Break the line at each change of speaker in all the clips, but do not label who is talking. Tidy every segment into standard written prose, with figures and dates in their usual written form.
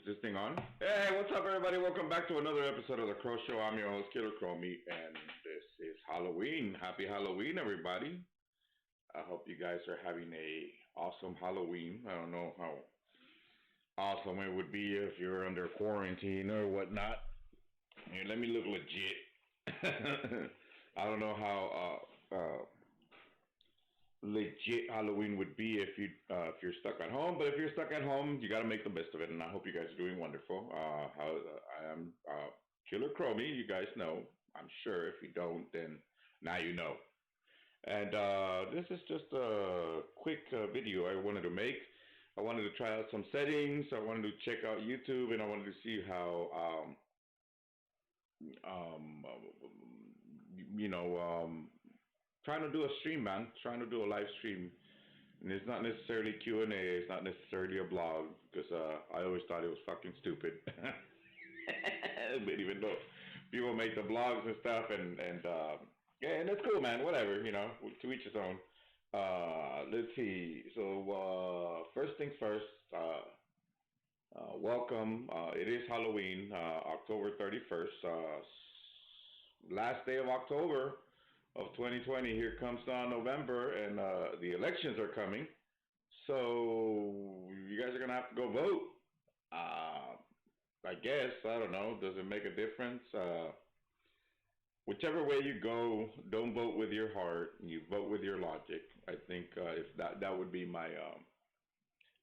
this thing on? Hey, what's up, everybody? Welcome back to another episode of The Crow Show. I'm your host, KillerCrowMe, and this is Halloween. Happy Halloween, everybody. I hope you guys are having a awesome Halloween. I don't know how awesome it would be if you're under quarantine or whatnot. Here, let me look legit. I don't know how legit Halloween would be if you're stuck at home. But if you're stuck at home, you got to make the best of it. And I hope you guys are doing wonderful. I am Killer Crowmy. You guys know. I'm sure. If you don't, then now you know. And this is just a quick video I wanted to make. I wanted to try out some settings. I wanted to check out YouTube, and I wanted to see how trying to do a stream, man. Trying to do a live stream, and it's not necessarily Q&A. It's not necessarily a blog, because I always thought it was fucking stupid. But even though people make the blogs and stuff, and yeah, and it's cool, man. Whatever, to each his own. Let's see. So first things first. Welcome. It is Halloween, October 31st. Last day of October of 2020. Here comes November, and the elections are coming. So you guys are gonna have to go vote. I guess, I don't know. Does it make a difference? Whichever way you go, don't vote with your heart. You vote with your logic. I think if that would be my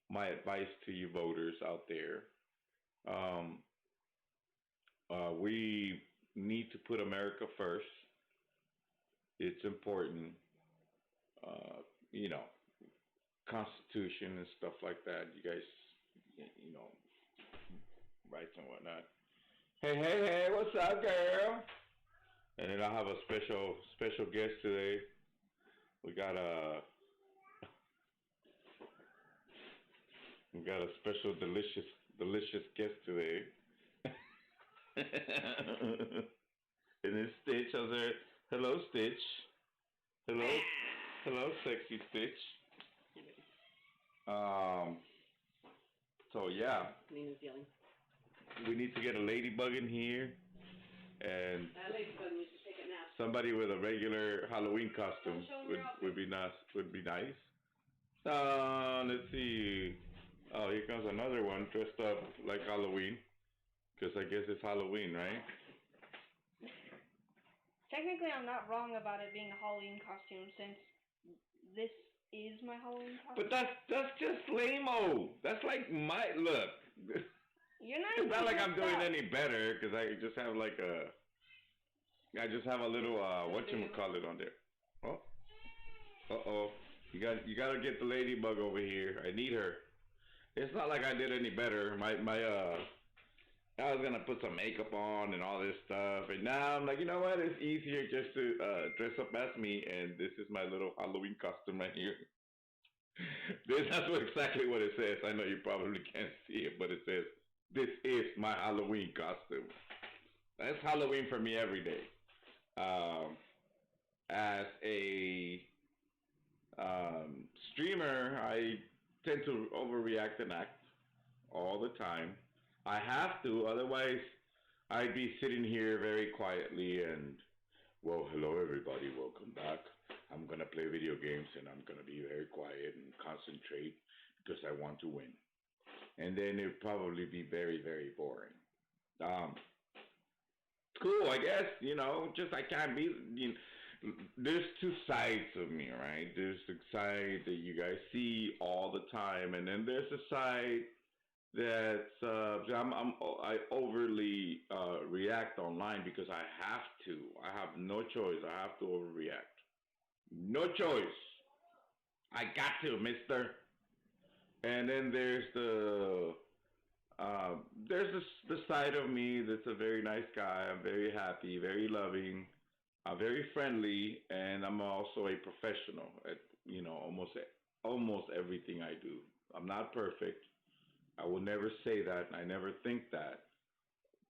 my advice to you voters out there. We need to put America first. It's important, Constitution and stuff like that. You guys, rights and whatnot. Hey, what's up, girl? And then I have a special guest today. We got a special delicious guest today. And it's Stitch. How's there? Hello, Stitch. Hello, sexy Stitch. So yeah, we need to get a ladybug in here, and somebody with a regular Halloween costume would be nice. Let's see. Oh, here comes another one dressed up like Halloween, because I guess it's Halloween, right?
Technically, I'm not wrong about it being a Halloween costume, since this is my Halloween costume.
But that's just lame-o. That's like my look.
You're not.
It's not like I'm doing any better, because I just have like I just have a little whatchamacallit on there. Oh, uh-oh. You gotta get the ladybug over here. I need her. It's not like I did any better. I was gonna put some makeup on and all this stuff, and now I'm like, you know what? It's easier just to dress up as me, and this is my little Halloween costume right here. That's exactly what it says. I know you probably can't see it, but it says, "This is my Halloween costume." That's Halloween for me every day. As a streamer, I tend to overreact and act all the time. I have to, otherwise I'd be sitting here very quietly and, well, hello everybody, welcome back. I'm going to play video games, and I'm going to be very quiet and concentrate because I want to win. And then it'd probably be very, very boring. Cool, I guess, just I can't be, there's two sides of me, right? There's the side that you guys see all the time, and then there's the side that's I overly react online because I have to. I have no choice. I have to overreact. No choice. I got to, mister. And then there's the side of me that's a very nice guy. I'm very happy, very loving, very friendly, and I'm also a professional at almost everything I do. I'm not perfect. I will never say that, and I never think that.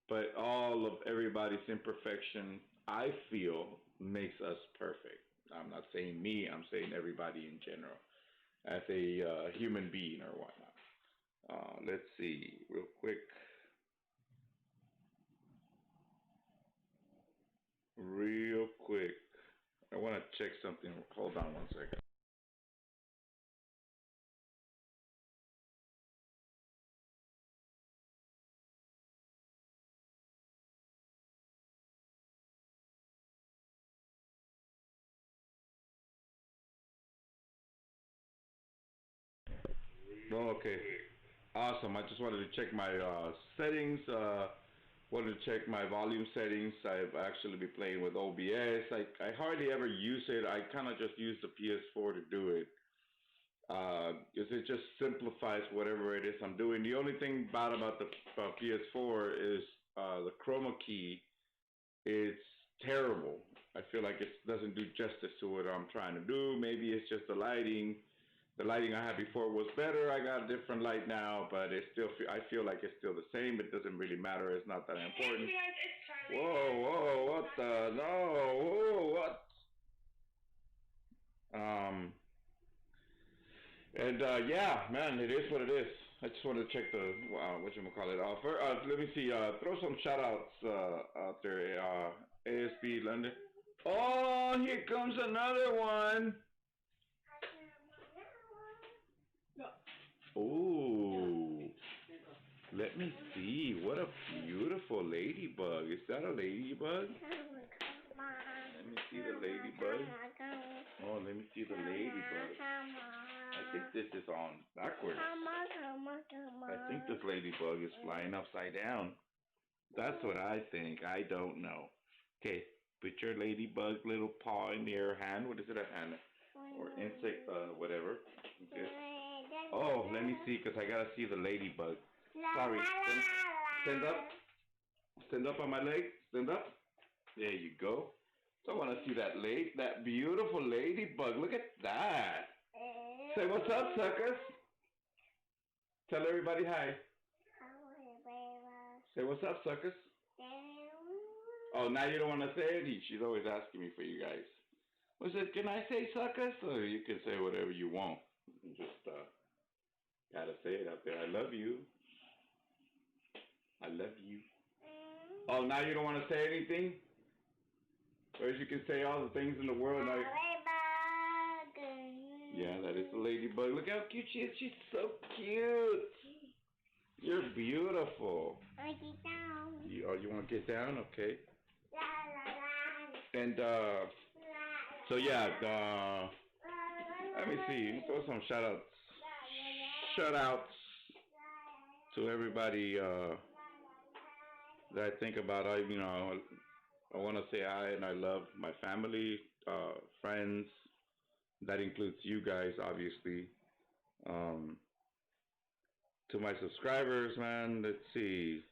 But all of everybody's imperfection, I feel, makes us perfect. I'm not saying me, I'm saying everybody in general, as a human being or whatnot. Let's see, real quick. check something. Hold on 1 second. Oh, okay. Awesome. I just wanted to check my settings. Wanted to check my volume settings. I've actually been playing with OBS. I hardly ever use it. I kind of just use the PS4 to do it. Because it just simplifies whatever it is I'm doing. The only thing bad about the PS4 is the chroma key. It's terrible. I feel like it doesn't do justice to what I'm trying to do. Maybe it's just the lighting. The lighting I had before was better. I got a different light now, but it still I feel like it's still the same. It doesn't really matter. It's not that important. Whoa, what the? No, whoa, what? Yeah, man, it is what it is. I just wanted to check the whatchamacallit. Let me see. Throw some shout outs out there. ASB London. Oh, here comes another one. Ooh. Let me see. What a beautiful ladybug. Is that a ladybug? Let me see the ladybug. Oh, let me see the ladybug. I think this is on backwards. I think this ladybug is flying upside down. That's what I think. I don't know. Okay, put your ladybug little paw in your hand. What is it, a hand? Or insect, whatever. Okay. Oh, let me see, because I got to see the ladybug. Sorry. Stand up. Stand up on my leg. Stand up. There you go. So I want to see that beautiful ladybug. Look at that. Say what's up, suckers. Tell everybody hi. Say what's up, suckers. Oh, now you don't want to say it? She's always asking me for you guys. What's it? Can I say suckers? Or you can say whatever you want. You just gotta say it out there. I love you. I love you. Oh, now you don't want to say anything? Whereas you can say all the things in the world. Now. Yeah, that is a ladybug. Look how cute she is. She's so cute. You're beautiful. You want to get down? Okay. And, so yeah, let me see. Throw some shout outs to everybody, that I think about. I want to say hi and I love my family, friends. That includes you guys, obviously. To my subscribers, man, let's see.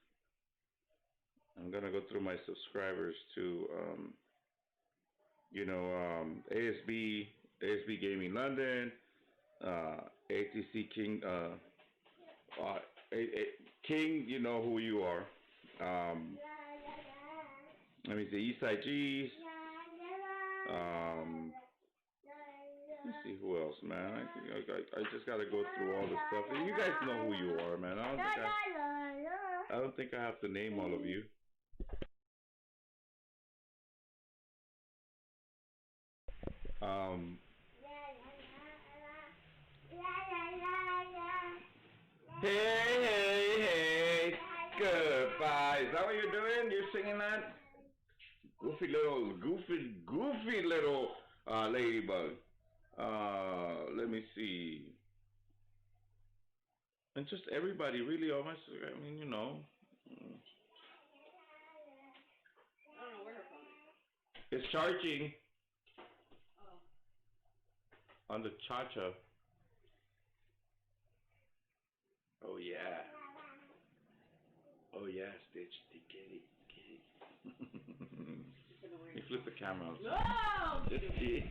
I'm going to go through my subscribers to, ASB Gaming London, ATC King, King, you know who you are. Let me see, Eastside G's. Let's see who else, man. I just gotta go through all the stuff. You guys know who you are, man. I don't think I have to name all of you. Hey, goodbye. Is that what you're doing? You're singing that? Goofy little ladybug. Let me see. And just everybody, really, almost. I mean, you know. It's charging. On the cha-cha. Oh yeah. Oh yeah, Stitch. Get it. You flip the camera out. No! Just see.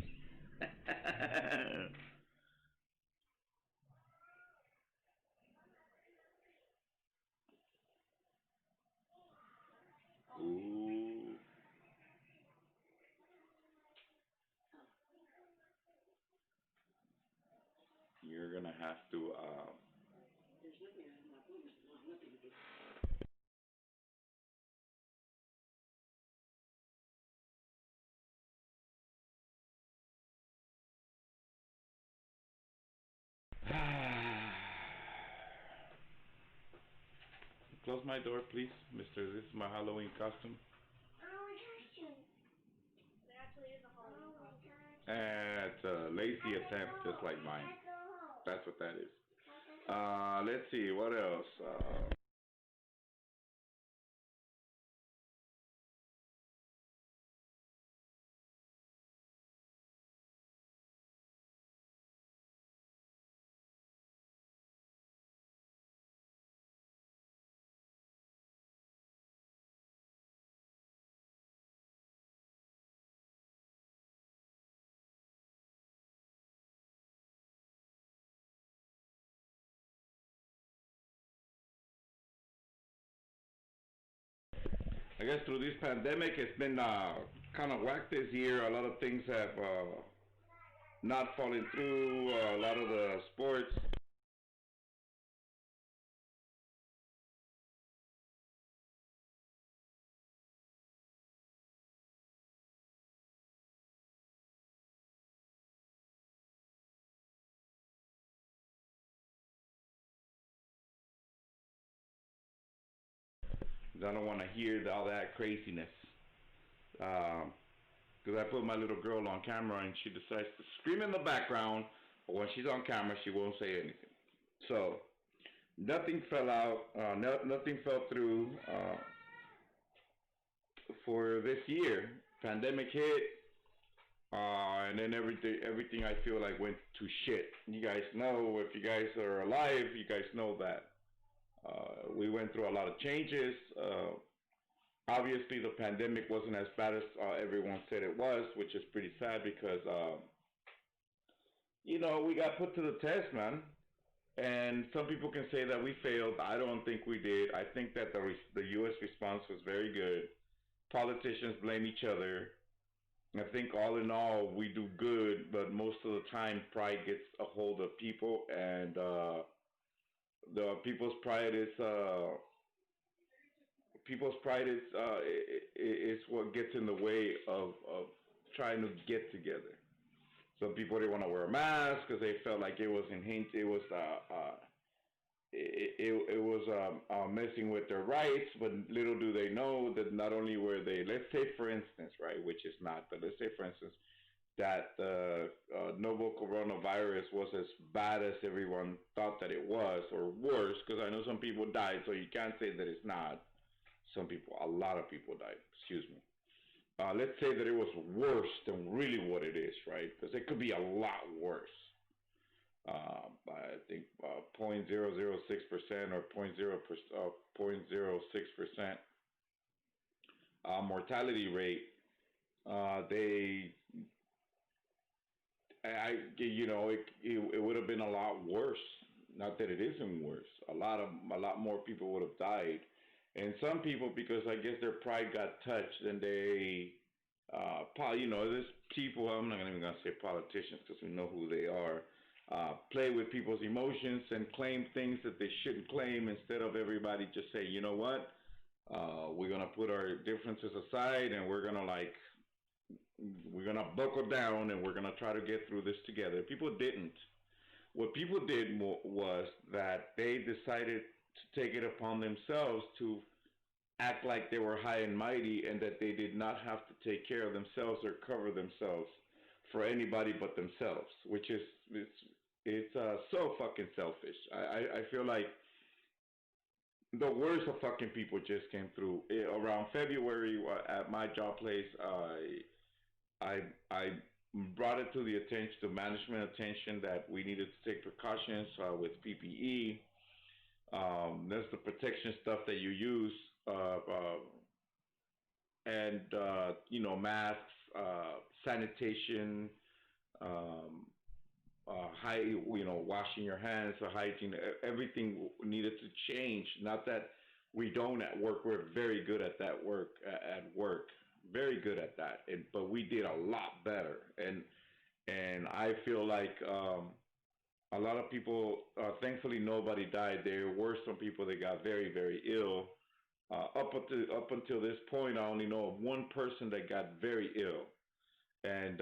Ooh. You're gonna have to close my door, please, Mister? This is my Halloween costume.
It actually is a Halloween costume.
It's a lazy attempt, just like mine. That's what that is. Let's see, what else? I guess through this pandemic, it's been kind of whack this year. A lot of things have not fallen through. A lot of the sports. I don't want to hear all that craziness. Because I put my little girl on camera and she decides to scream in the background, but when she's on camera, she won't say anything. So nothing fell out, nothing fell through for this year. Pandemic hit, and then everything I feel like went to shit. You guys know, if you guys are alive, you guys know that we went through a lot of changes. Obviously, the pandemic wasn't as bad as everyone said it was, which is pretty sad because, we got put to the test, man. And some people can say that we failed. I don't think we did. I think that the U.S. response was very good. Politicians blame each other. I think all in all, we do good, but most of the time, pride gets a hold of people, and the people's pride is what gets in the way of trying to get together. Some people didn't want to wear a mask because they felt like it was messing with their rights. But little do they know that not only were they, let's say for instance, right, which is not, but let's say for instance that the novel coronavirus was as bad as everyone thought that it was, or worse, because I know some people died, so you can't say that it's not. A lot of people died, excuse me. Let's say that it was worse than really what it is, right? Because it could be a lot worse. I think 0.006% or 0.06% mortality rate. It would have been a lot worse. Not that it isn't worse. A lot more people would have died. And some people, because I guess their pride got touched, and there's people, I'm not even going to say politicians because we know who they are, play with people's emotions and claim things that they shouldn't claim, instead of everybody just say, you know what, we're going to put our differences aside, and we're going to buckle down, and we're going to try to get through this together. People didn't. What people did was that they decided to take it upon themselves to act like they were high and mighty, and that they did not have to take care of themselves or cover themselves for anybody but themselves, which is it's so fucking selfish. I feel like the worst of fucking people just came through. Around February at my job place, I brought it to the management attention that we needed to take precautions with PPE. There's the protection stuff that you use, and masks, sanitation, washing your hands, hygiene. Everything needed to change. Not that we don't at work. We're very good at that work. At work, very good at that. But we did a lot better. And I feel like a lot of people, thankfully nobody died. There were some people that got very, very ill. Up until this point, I only know of one person that got very ill. And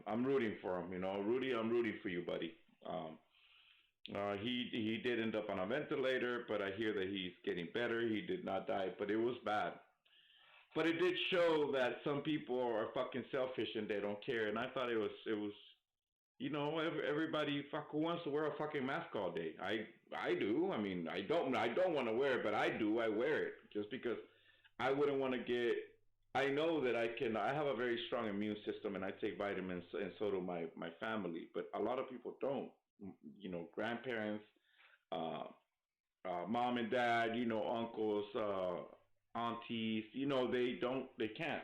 I'm rooting for him. Rudy, I'm rooting for you, buddy. He did end up on a ventilator, but I hear that he's getting better. He did not die, but it was bad. But it did show that some people are fucking selfish and they don't care. And I thought it was everybody fuck who wants to wear a fucking mask all day. I do. I mean, I don't want to wear it, but I do. I wear it just because I wouldn't want to get. I know that I can. I have a very strong immune system, and I take vitamins, and so do my family. But a lot of people don't. Grandparents, uh, mom and dad, uncles, aunties, they don't, they can't.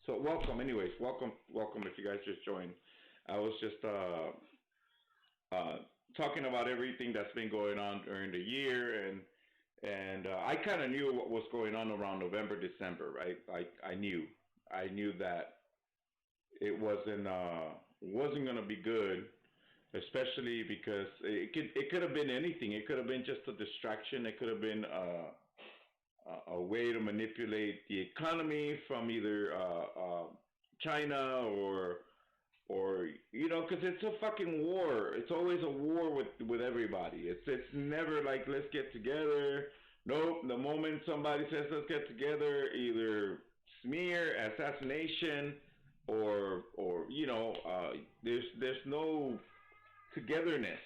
So welcome, anyways, welcome. If you guys just joined, I was just uh, talking about everything that's been going on during the year, and I kind of knew what was going on around November, December, right? I knew that it wasn't gonna be good, especially because it could have been anything. It could have been just a distraction. It could have been a way to manipulate the economy from either China or because it's a fucking war. It's always a war with everybody. It's never like let's get together. Nope. The moment somebody says let's get together, either smear, assassination, or there's no togetherness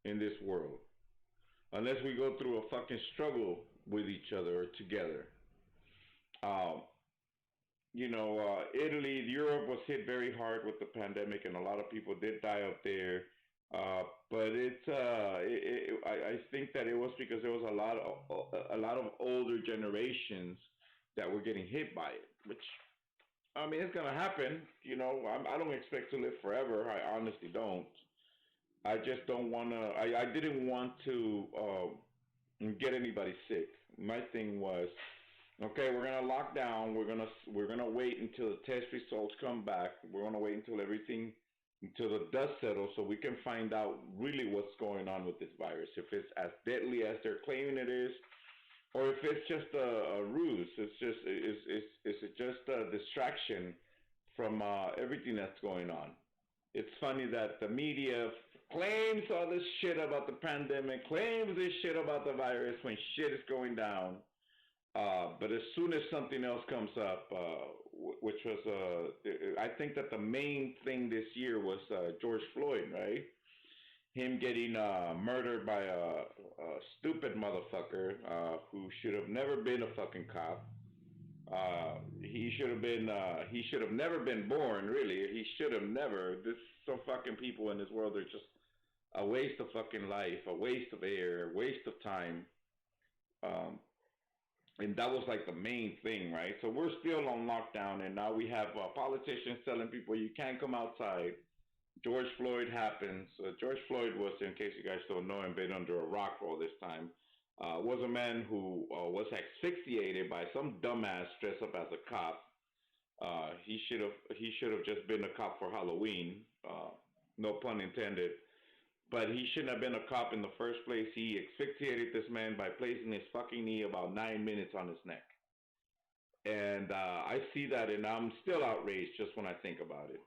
in this world unless we go through a fucking struggle with each other or together. Um, Italy, Europe was hit very hard with the pandemic, and a lot of people did die up there. But I think that it was because there was a lot of older generations that were getting hit by it, which I mean, it's gonna happen. I don't expect to live forever. I honestly don't. I just don't wanna. I didn't want to get anybody sick. My thing was, okay, we're gonna lock down. We're gonna wait until the test results come back. We're gonna wait until the dust settles, so we can find out really what's going on with this virus. If it's as deadly as they're claiming it is, or if it's just a ruse. It's just a distraction from everything that's going on. It's funny that the media claims all this shit about the pandemic, claims this shit about the virus when shit is going down. But as soon as something else comes up, which was, I think that the main thing this year was George Floyd, right? Him getting murdered by a stupid motherfucker who should have never been a fucking cop. He should have been. He should have never been born. Really, he should have never. There's some fucking people in this world. They're just a waste of fucking life, a waste of air, a waste of time. Um, and that was like the main thing, right? So we're still on lockdown, and now we have politicians telling people you can't come outside. George Floyd happens. George Floyd was, in case you guys don't know him, been under a rock all this time. Was a man who was asphyxiated by some dumbass dressed up as a cop. He should have just been a cop for Halloween. No pun intended. But he shouldn't have been a cop in the first place. He asphyxiated this man by placing his fucking knee about 9 minutes on his neck. And I see that, and I'm still outraged just when I think about it.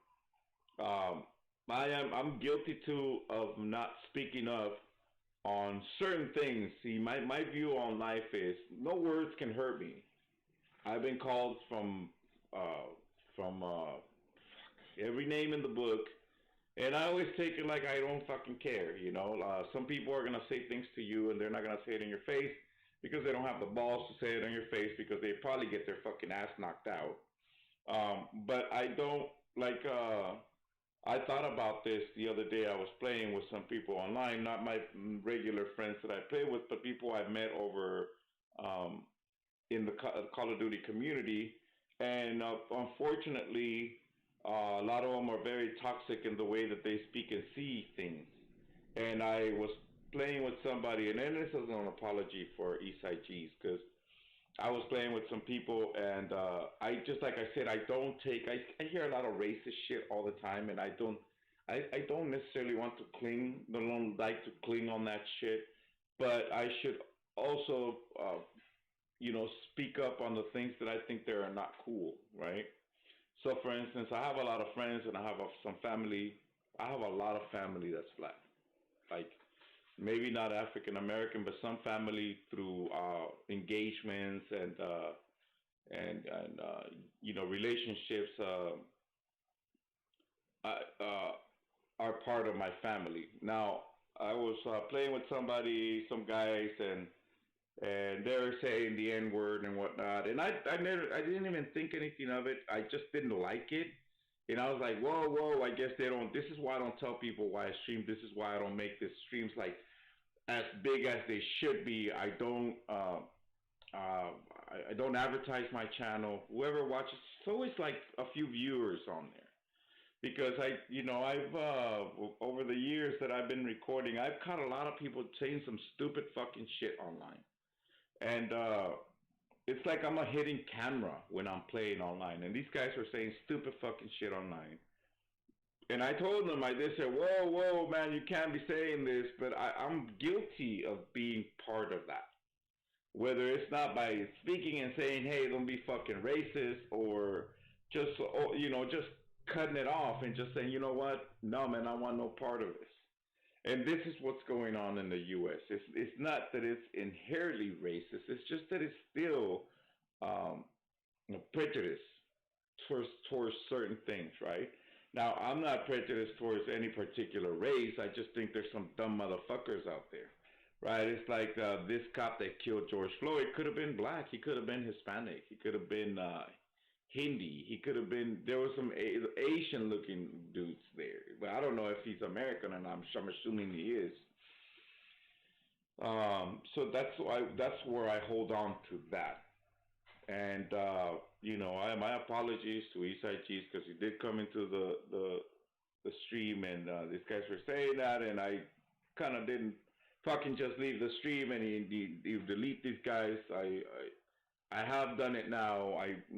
Um, I'm guilty too of not speaking up on certain things. See, my view on life is no words can hurt me. I've been called from every name in the book, and I always take it like I don't fucking care. Some people are gonna say things to you, and they're not gonna say it in your face because they don't have the balls to say it in your face because they probably get their fucking ass knocked out. But I don't like. I thought about this the other day. I was playing with some people online, not my regular friends that I play with, but people I've met over um, in the Call of Duty community. And unfortunately, a lot of them are very toxic in the way that they speak and see things. And I was playing with somebody, and then this is an apology for Eastside G's, because I was playing with some people, and I just like I said, I don't take. I hear a lot of racist shit all the time, and I don't necessarily want to cling. Don't like to cling on that shit, but I should also, speak up on the things that I think that are not cool, right? So, for instance, I have a lot of friends, and I have some family. I have a lot of family that's black, like maybe not African American, but some family through engagements and relationships are part of my family. Now I was playing with somebody, some guys, and they were saying the N word and whatnot, and I didn't even think anything of it. I just didn't like it, and I was like, whoa, I guess they don't. This is why I don't tell people why I stream. This is why I don't make this streams like as big as they should be. Uh, I don't advertise my channel. Whoever watches, it's always like a few viewers on there because I've over the years that I've been recording, I've caught a lot of people saying some stupid fucking shit online, and it's like I'm a hidden camera when I'm playing online, and these guys were saying stupid fucking shit online. And I told them, they said, whoa, man, you can't be saying this, but I'm guilty of being part of that. Whether it's not by speaking and saying, hey, don't be fucking racist, or just, just cutting it off and just saying, you know what, no, man, I want no part of this. And this is what's going on in the U.S. It's not that it's inherently racist. It's just that it's still prejudice towards certain things, right? Now, I'm not prejudiced towards any particular race. I just think there's some dumb motherfuckers out there, right? It's like this cop that killed George Floyd could have been black. He could have been Hispanic. He could have been Hindi. He could have been, there was some Asian-looking dudes there. But I don't know if he's American, and I'm assuming he is. So that's where I hold on to that. And my apologies to Eastside Cheese because he did come into the stream, and these guys were saying that, and I kind of didn't fucking just leave the stream and he delete these guys. I have done it now. I'm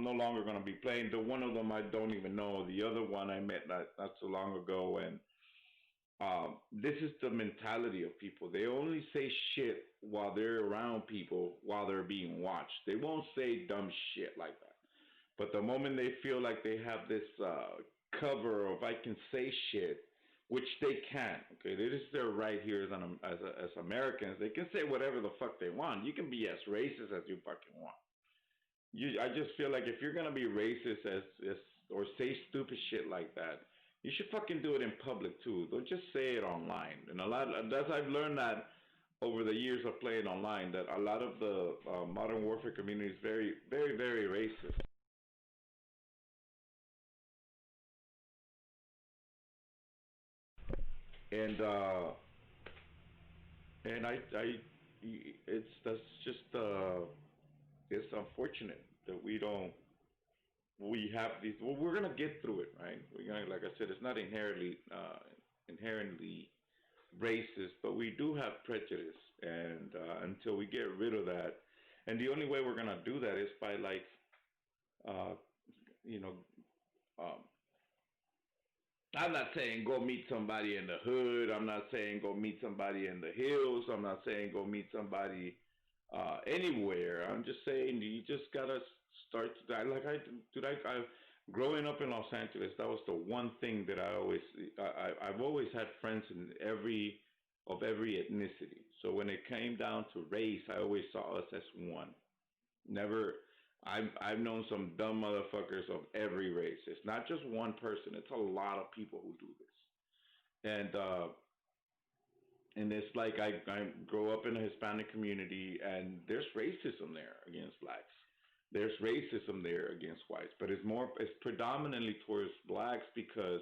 no longer going to be playing. The one of them I don't even know. The other one I met not so long ago, and this is the mentality of people. They only say shit while they're around people, while they're being watched. They won't say dumb shit like that. But the moment they feel like they have this cover of I can say shit, which they can, okay, this is their right here as Americans. They can say whatever the fuck they want. You can be as racist as you fucking want. I just feel like if you're gonna be racist or say stupid shit like that, you should fucking do it in public too. Don't just say it online. And I've learned that over the years of playing online, that a lot of the modern warfare community is very, very, very racist. And that's just it's unfortunate that we have these. Well, we're gonna get through it, right? We're gonna, like I said, it's not inherently racist, but we do have prejudice, and until we get rid of that, and the only way we're gonna do that is by uh, you know, um, I'm not saying go meet somebody in the hood. I'm not saying go meet somebody in the hills. I'm not saying go meet somebody anywhere. I'm just saying you just gotta start. Growing up in Los Angeles, that was the one thing that I've always had friends in every ethnicity. So when it came down to race, I always saw us as one. Never. I've known some dumb motherfuckers of every race. It's not just one person. It's a lot of people who do this. And it's like I grow up in a Hispanic community, and there's racism there against blacks. There's racism there against whites, but it's predominantly towards blacks because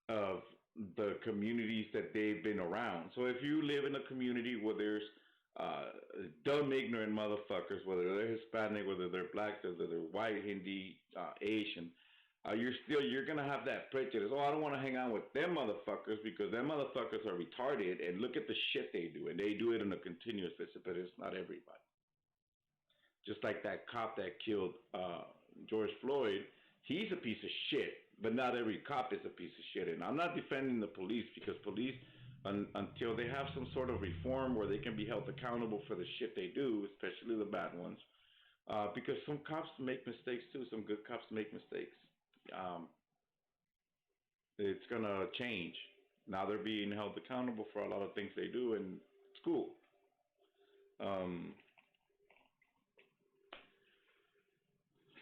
of the communities that they've been around. So if you live in a community where there's dumb, ignorant motherfuckers, whether they're Hispanic, whether they're black, whether they're white, Hindi, Asian, you're gonna have that prejudice. Oh, I don't want to hang out with them motherfuckers because them motherfuckers are retarded, and look at the shit they do, and they do it on a continuous basis. But it's not everybody. Just like that cop that killed George Floyd, he's a piece of shit. But not every cop is a piece of shit. And I'm not defending the police because police, until they have some sort of reform where they can be held accountable for the shit they do, especially the bad ones, because some cops make mistakes too. Some good cops make mistakes. It's gonna change. Now they're being held accountable for a lot of things they do in school. Um,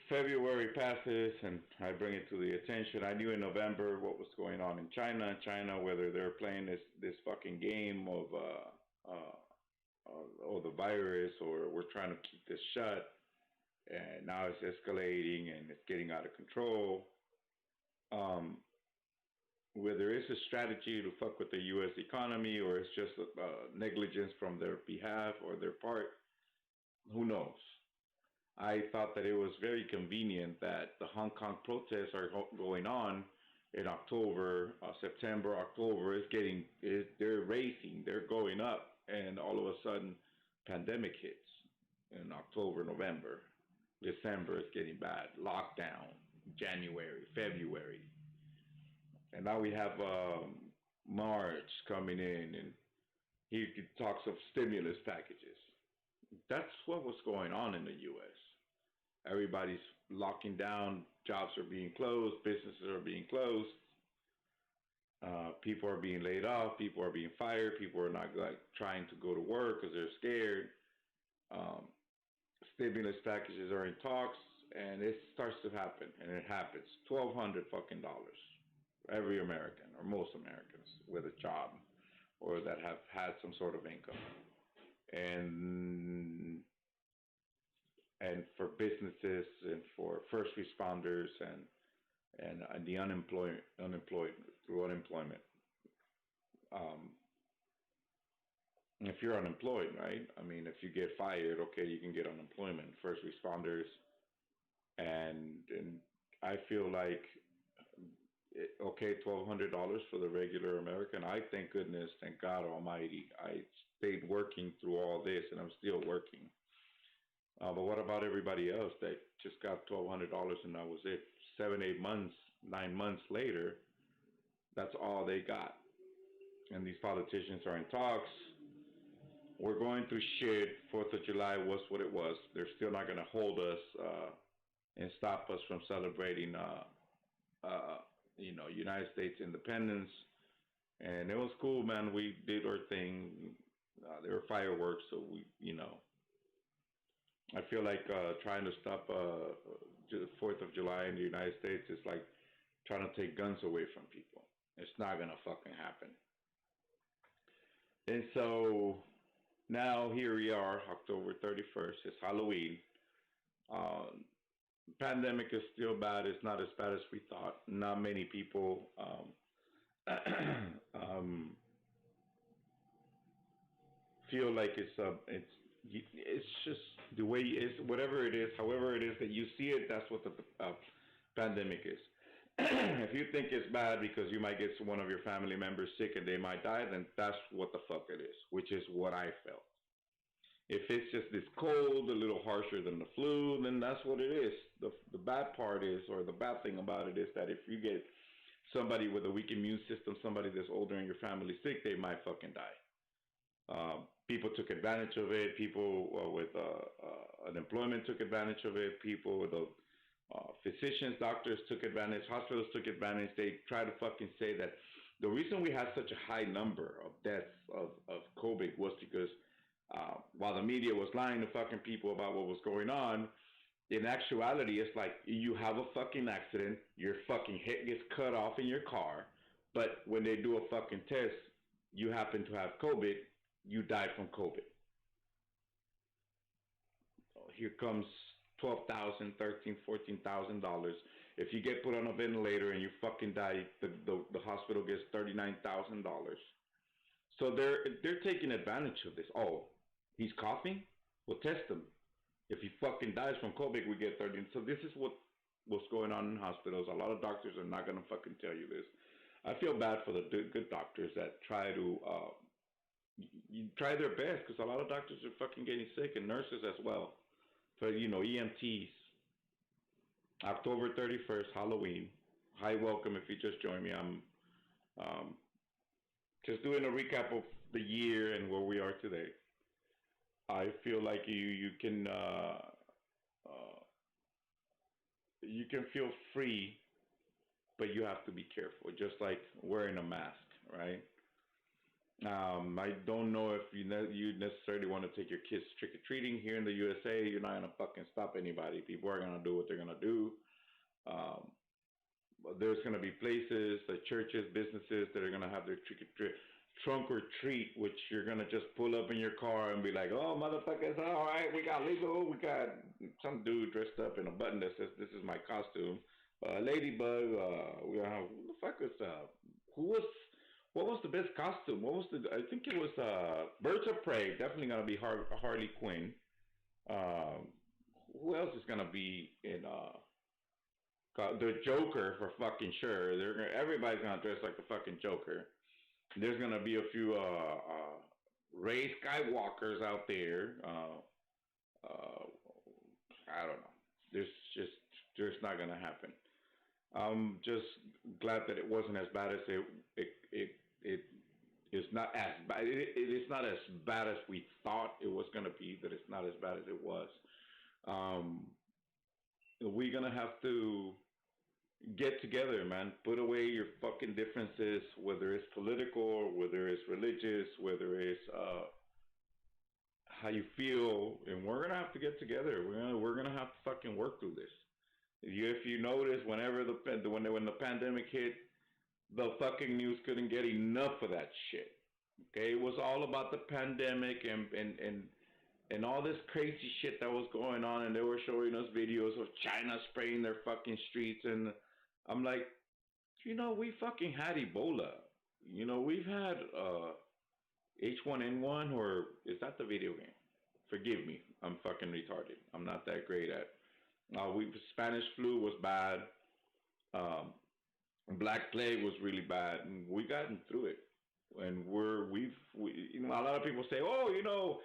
February passes, and I bring it to the attention. I knew in November what was going on in China. China, whether they're playing this fucking game of the virus, or we're trying to keep this shut, and now it's escalating and it's getting out of control. Um, whether there is a strategy to fuck with the U.S. economy, or it's just negligence from their behalf or their part, who knows? I thought that it was very convenient that the Hong Kong protests are going on in October, September, October. They're racing, they're going up, and all of a sudden, pandemic hits in October, November, December. It's getting bad. Lockdown, January, February, and now we have March coming in, and he talks of stimulus packages. That's what was going on in the U.S. Everybody's locking down. Jobs are being closed. Businesses are being closed. People are being laid off. People are being fired. People are not trying to go to work because they're scared. Stimulus packages are in talks, and it starts to happen, and it happens. $1,200 fucking dollars. Every American, or most Americans with a job, or that have had some sort of income. And for businesses and for first responders and the unemployed through unemployment. If you're unemployed, right? I mean, if you get fired, okay, you can get unemployment. First responders, and I feel like okay, $1,200 for the regular American. I thank goodness, thank God Almighty, I stayed working through all this, and I'm still working. But what about everybody else that just got $1,200 and that was it? 7, 8 months, 9 months later, that's all they got. And these politicians are in talks. We're going through shit. 4th of July was what it was. They're still not going to hold us and stop us from celebrating, United States independence. And it was cool, man. We did our thing. There were fireworks, so I feel like trying to stop the 4th of July in the United States is like trying to take guns away from people. It's not going to fucking happen. And so now here we are, October 31st. It's Halloween. Pandemic is still bad. It's not as bad as we thought. Not many people feel like it's just the way it is, whatever it is, however it is that you see it, that's what the pandemic is. If you think it's bad because you might get one of your family members sick and they might die, then that's what the fuck it is, which is what I felt. If it's just this cold, a little harsher than the flu, then that's what it is. The bad part is, or the bad thing about it is that if you get somebody with a weak immune system, somebody that's older in your family sick, they might fucking die. People took advantage of it. People with unemployment took advantage of it. People with physicians, doctors took advantage. Hospitals took advantage. They try to fucking say that the reason we had such a high number of deaths of COVID was because while the media was lying to fucking people about what was going on, in actuality, it's like you have a fucking accident, your fucking head gets cut off in your car, but when they do a fucking test, you happen to have COVID, you die from COVID. Here comes $12,000, $13,000, $14,000. If you get put on a ventilator and you fucking die, the hospital gets $39,000. So they're taking advantage of this. Oh, he's coughing? We'll test him. If he fucking dies from COVID, we get 30. So this is what's going on in hospitals. A lot of doctors are not gonna fucking tell you this. I feel bad for the good doctors that try to try their best, because a lot of doctors are fucking getting sick, and nurses as well. So EMTs. October 31st, Halloween. Hi, welcome if you just joined me. I'm just doing a recap of the year and where we are today. I feel like you can feel free, but you have to be careful, just like wearing a mask. right? I don't know if you necessarily want to take your kids trick or treating here in the USA. You're not gonna fucking stop anybody. People are gonna do what they're gonna do. Um, but there's gonna be places, like churches, businesses that are gonna have their trunk or treat, which you're gonna just pull up in your car and be like, "Oh, motherfuckers, all right, we got legal. We got some dude dressed up in a button that says this is my costume." Ladybug. Who the fuck was who was what was the best costume? What was the? I think it was Birds of Prey. Definitely gonna be Harley Quinn. Um, who else is gonna be in the Joker for fucking sure? Everybody's gonna dress like the fucking Joker. There's gonna be a few Ray Skywalkers out there. I don't know. There's not gonna happen. I'm just glad that it wasn't as bad as it is not as bad. It is not as bad as we thought it was gonna be. That it's not as bad as it was. Um, we're gonna have to get together, man. Put away your fucking differences, whether it's political, or whether it's religious, whether it's how you feel, and we're gonna have to get together. We're gonna have to fucking work through this. If you notice, whenever when the pandemic hit, the fucking news couldn't get enough of that shit. Okay, it was all about the pandemic and all this crazy shit that was going on, and they were showing us videos of China spraying their fucking streets, and I'm like, we fucking had Ebola. We've had H1N1, or is that the video game? Forgive me, I'm fucking retarded. I'm not that great at. Spanish flu was bad. Um, Black Plague was really bad, and we gotten through it. And a lot of people say, oh,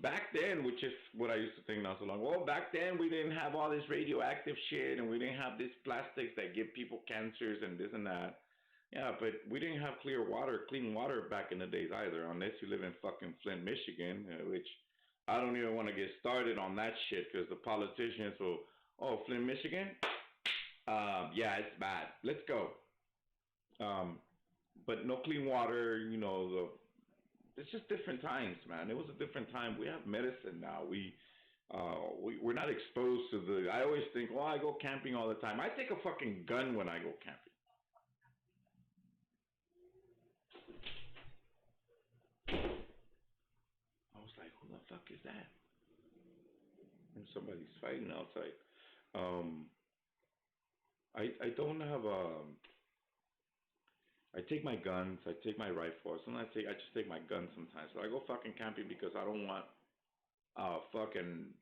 back then, which is what I used to think not so long. Well, back then we didn't have all this radioactive shit, and we didn't have these plastics that give people cancers and this and that. Yeah, but we didn't have clean water back in the days either, unless you live in fucking Flint, Michigan, which I don't even want to get started on that shit because the politicians will, oh, Flint, Michigan? Yeah, it's bad. Let's go. But no clean water, it's just different times, man. It was a different time. We have medicine now. We're not exposed to I always think, I go camping all the time. I take a fucking gun when I go camping. I was like, who the fuck is that? And somebody's fighting outside. I don't have I take my guns, I take my rifles, and I just take my guns sometimes. So I go fucking camping because I don't want fucking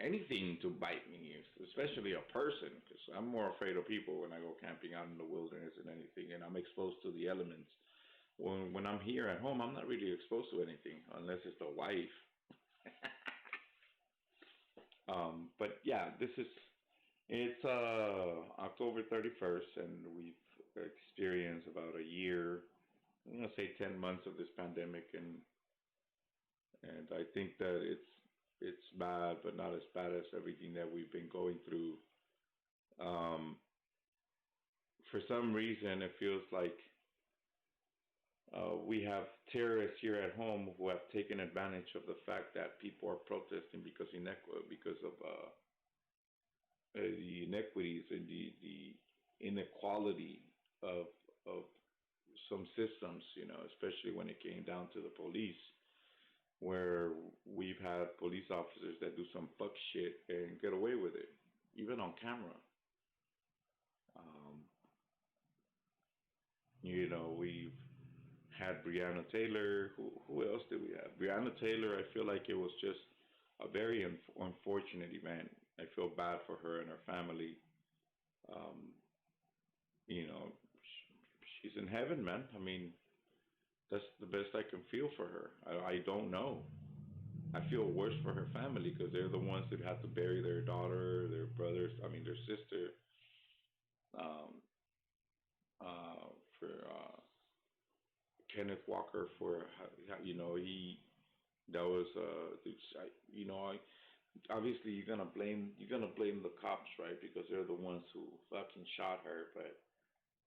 anything to bite me, especially a person, because I'm more afraid of people when I go camping out in the wilderness and anything, and I'm exposed to the elements. When I'm here at home, I'm not really exposed to anything unless it's the wife. But yeah, it's October 31st, and we've experienced about a year, I'm gonna say 10 months of this pandemic, and I think that it's bad, but not as bad as everything that we've been going through. For some reason, it feels like we have terrorists here at home who have taken advantage of the fact that people are protesting because of the inequities and the inequality of some systems, especially when it came down to the police, where we've had police officers that do some fuck shit and get away with it, even on camera. We've had Breonna Taylor. Who else did we have? Breonna Taylor, I feel like it was just a very unfortunate event. I feel bad for her and her family. Um, she's in heaven, man. I mean, that's the best I can feel for her. I don't know. I feel worse for her family because they're the ones that had to bury their daughter, their brothers, their sister. Um, for Kenneth Walker, for he that was obviously you're gonna blame the cops, right? Because they're the ones who fucking shot her. But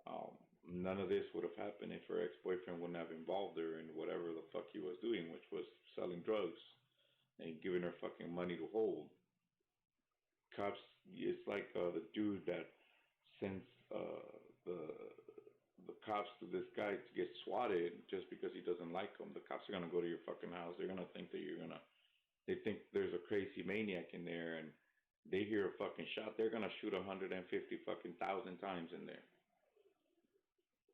Um, None of this would have happened if her ex-boyfriend wouldn't have involved her in whatever the fuck he was doing, which was selling drugs and giving her fucking money to hold. Cops, it's like the dude that sends the cops to this guy to get swatted just because he doesn't like them. The cops are gonna go to your fucking house. They're gonna think that you're gonna. They think there's a crazy maniac in there, and they hear a fucking shot. They're gonna shoot 150 fucking thousand times in there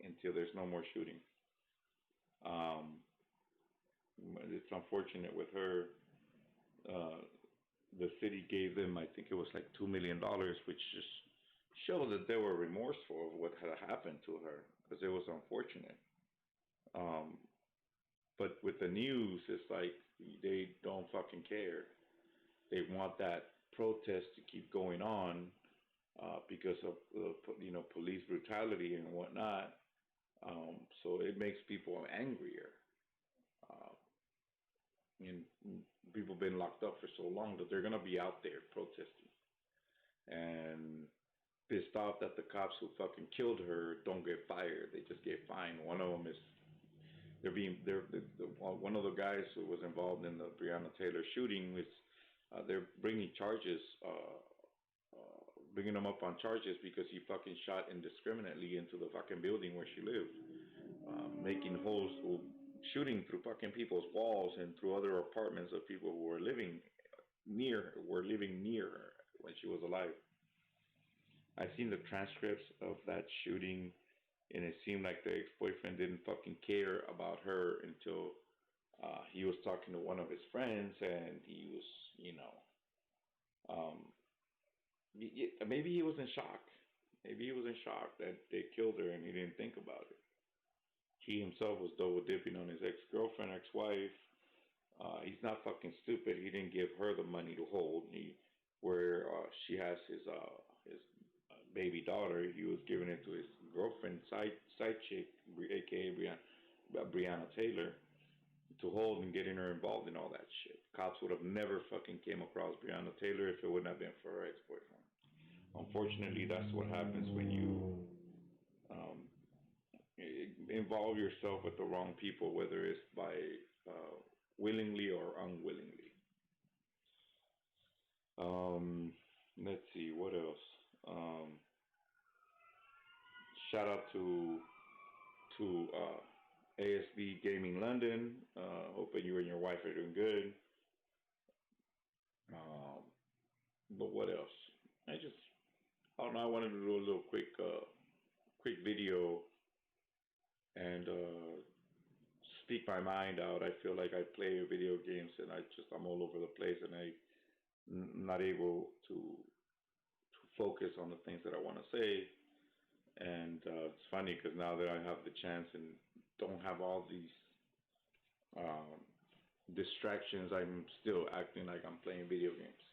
until there's no more shooting. Um, it's unfortunate with her. Uh, the city gave them, I think it was like $2 million, which just showed that they were remorseful of what had happened to her because it was unfortunate. Um, but with the news, it's like they don't fucking care. They want that protest to keep going on because of police brutality and whatnot. So it makes people angrier. Uh, and people have been locked up for so long that they're gonna be out there protesting and pissed off that the cops who fucking killed her don't get fired. They just get fined. One of them is one of the guys who was involved in the Breonna Taylor shooting is they're bringing him up on charges because he fucking shot indiscriminately into the fucking building where she lived, making holes, shooting through fucking people's walls and through other apartments of people who were living near her when she was alive. I seen the transcripts of that shooting, and it seemed like the ex-boyfriend didn't fucking care about her until he was talking to one of his friends, and he was, maybe he was in shock. Maybe he was in shock that they killed her, and he didn't think about it. He himself was double dipping on his ex-girlfriend, ex-wife. He's not fucking stupid. He didn't give her the money to hold. Where she has his baby daughter, he was giving it to his girlfriend, side chick, aka Breonna Taylor, to hold and getting her involved in all that shit. Cops would have never fucking came across Breonna Taylor if it wouldn't have been for her ex-boyfriend. Unfortunately, that's what happens when you involve yourself with the wrong people, whether it's by willingly or unwillingly. Let's see, what else? Shout out to ASB Gaming London. Hoping you and your wife are doing good. But what else? I don't know. I wanted to do a little quick video and speak my mind out. I feel like I play video games and I'm all over the place and I'm not able to focus on the things that I want to say. And it's funny because now that I have the chance and don't have all these distractions, I'm still acting like I'm playing video games.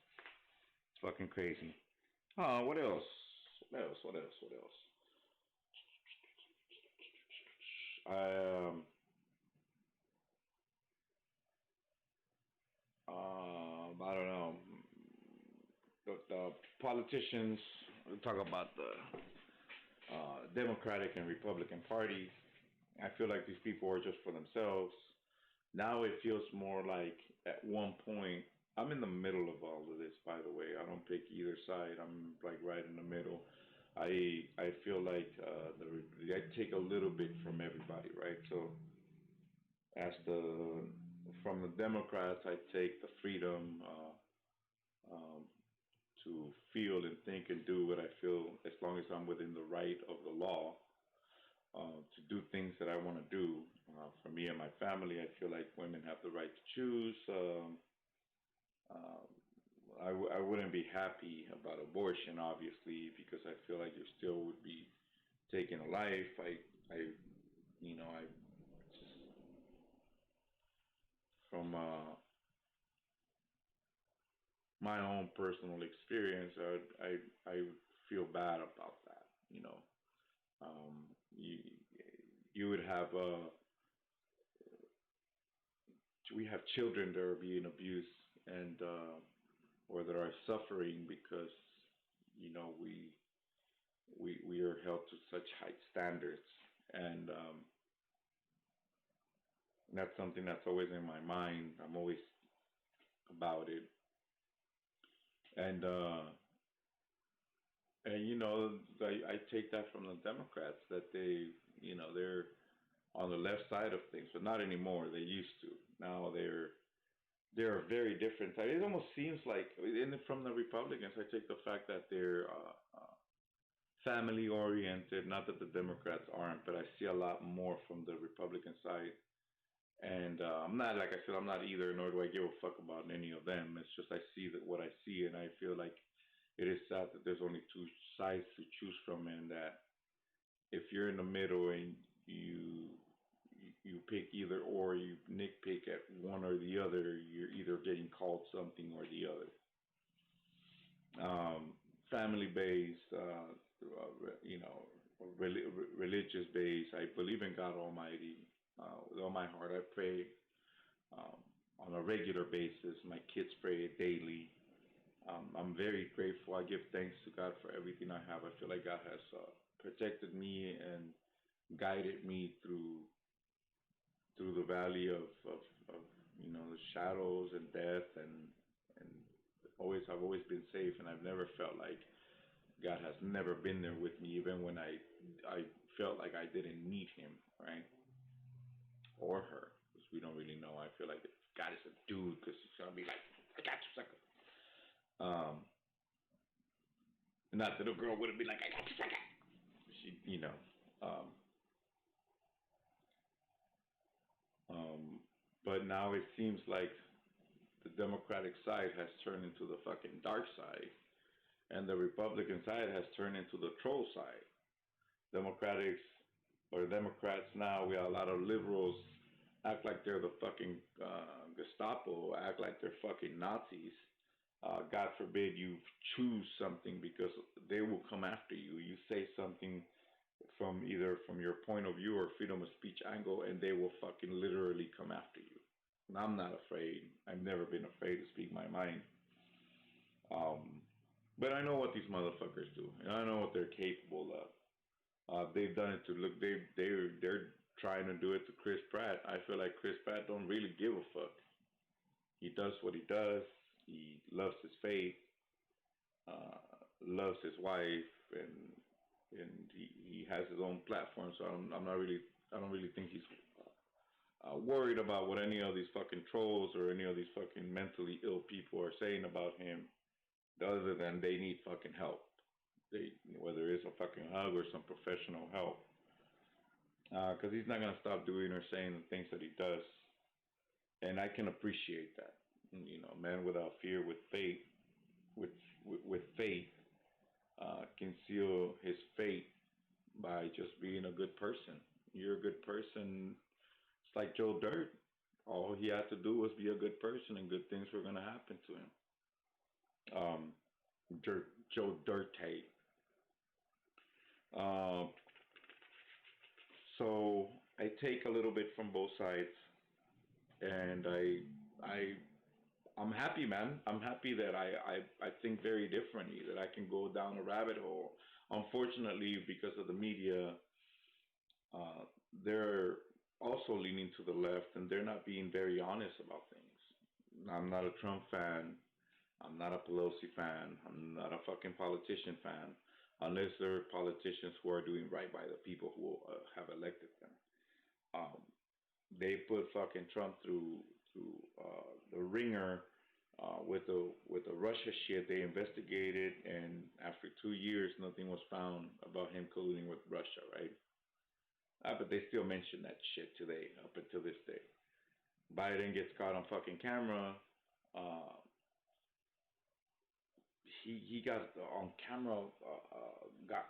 It's fucking crazy. What else? What else? I don't know. The politicians talk about the Democratic and Republican parties. I feel like these people are just for themselves. Now it feels more like at one point, I'm in the middle of all of this, by the way. I don't pick either side. I'm like right in the middle. I feel like I take a little bit from everybody, right? So from the Democrats, I take the freedom to feel and think and do what I feel as long as I'm within the right of the law to do things that I want to do. For me and my family, I feel like women have the right to choose. I wouldn't be happy about abortion, obviously, because I feel like you still would be taking a life. Just from my own personal experience, I feel bad about that. Um, you you would have we have children that are being abused and or that are suffering because we are held to such high standards, and that's something that's always in my mind. I'm always about it, and I take that from the Democrats that they're on the left side of things, but not anymore. They used to. Now they're a very different type. It almost seems like, from the Republicans, I take the fact that they're family oriented. Not that the Democrats aren't, but I see a lot more from the Republican side. And I'm not, like I said, I'm not either, nor do I give a fuck about any of them. It's just I see that what I see, and I feel like it is sad that there's only two sides to choose from, and that if you're in the middle and you pick either or, you nitpick at one or the other, you're either getting called something or the other. Family based, religious based. I believe in God Almighty. With all my heart, I pray on a regular basis. My kids pray daily. I'm very grateful. I give thanks to God for everything I have. I feel like God has protected me and guided me through the valley of the shadows and death, and I've always been safe, and I've never felt like God has never been there with me, even when I felt like I didn't need Him, right? Or her, because we don't really know. I feel like God is a dude, because He's gonna be like, I got you, sucker. Not that a girl wouldn't be like, I got you, sucker. She, but now it seems like the Democratic side has turned into the fucking dark side, and the Republican side has turned into the troll side. Democrats now, we have a lot of liberals act like they're the fucking Gestapo, act like they're fucking Nazis. God forbid you choose something, because they will come after you. You say something from your point of view or freedom of speech angle, and they will fucking literally come after you. And I'm not afraid. I've never been afraid to speak my mind. But I know what these motherfuckers do, and I know what they're capable of. They've done it to look. They're trying to do it to Chris Pratt. I feel like Chris Pratt don't really give a fuck. He does what he does. He loves his faith, loves his wife, and he has his own platform. So I don't really think he's worried about what any of these fucking trolls or any of these fucking mentally ill people are saying about him, other than they need fucking help. Whether it's a fucking hug or some professional help, because he's not gonna stop doing or saying the things that he does, and I can appreciate that. Man without fear, with faith, with faith, can seal his fate by just being a good person. You're a good person. It's like Joe Dirt. All he had to do was be a good person, and good things were gonna happen to him. Joe Dirte. So I take a little bit from both sides, and I'm happy, man. I'm happy that I think very differently, that I can go down a rabbit hole. Unfortunately, because of the media, they're also leaning to the left, and they're not being very honest about things. I'm not a Trump fan. I'm not a Pelosi fan. I'm not a fucking politician fan, unless they're politicians who are doing right by the people who have elected them. They put fucking Trump through the ringer with the Russia shit. They investigated, and after 2 years, nothing was found about him colluding with Russia, right? But they still mention that shit today, up until this day. Biden gets caught on fucking camera. He got on camera, got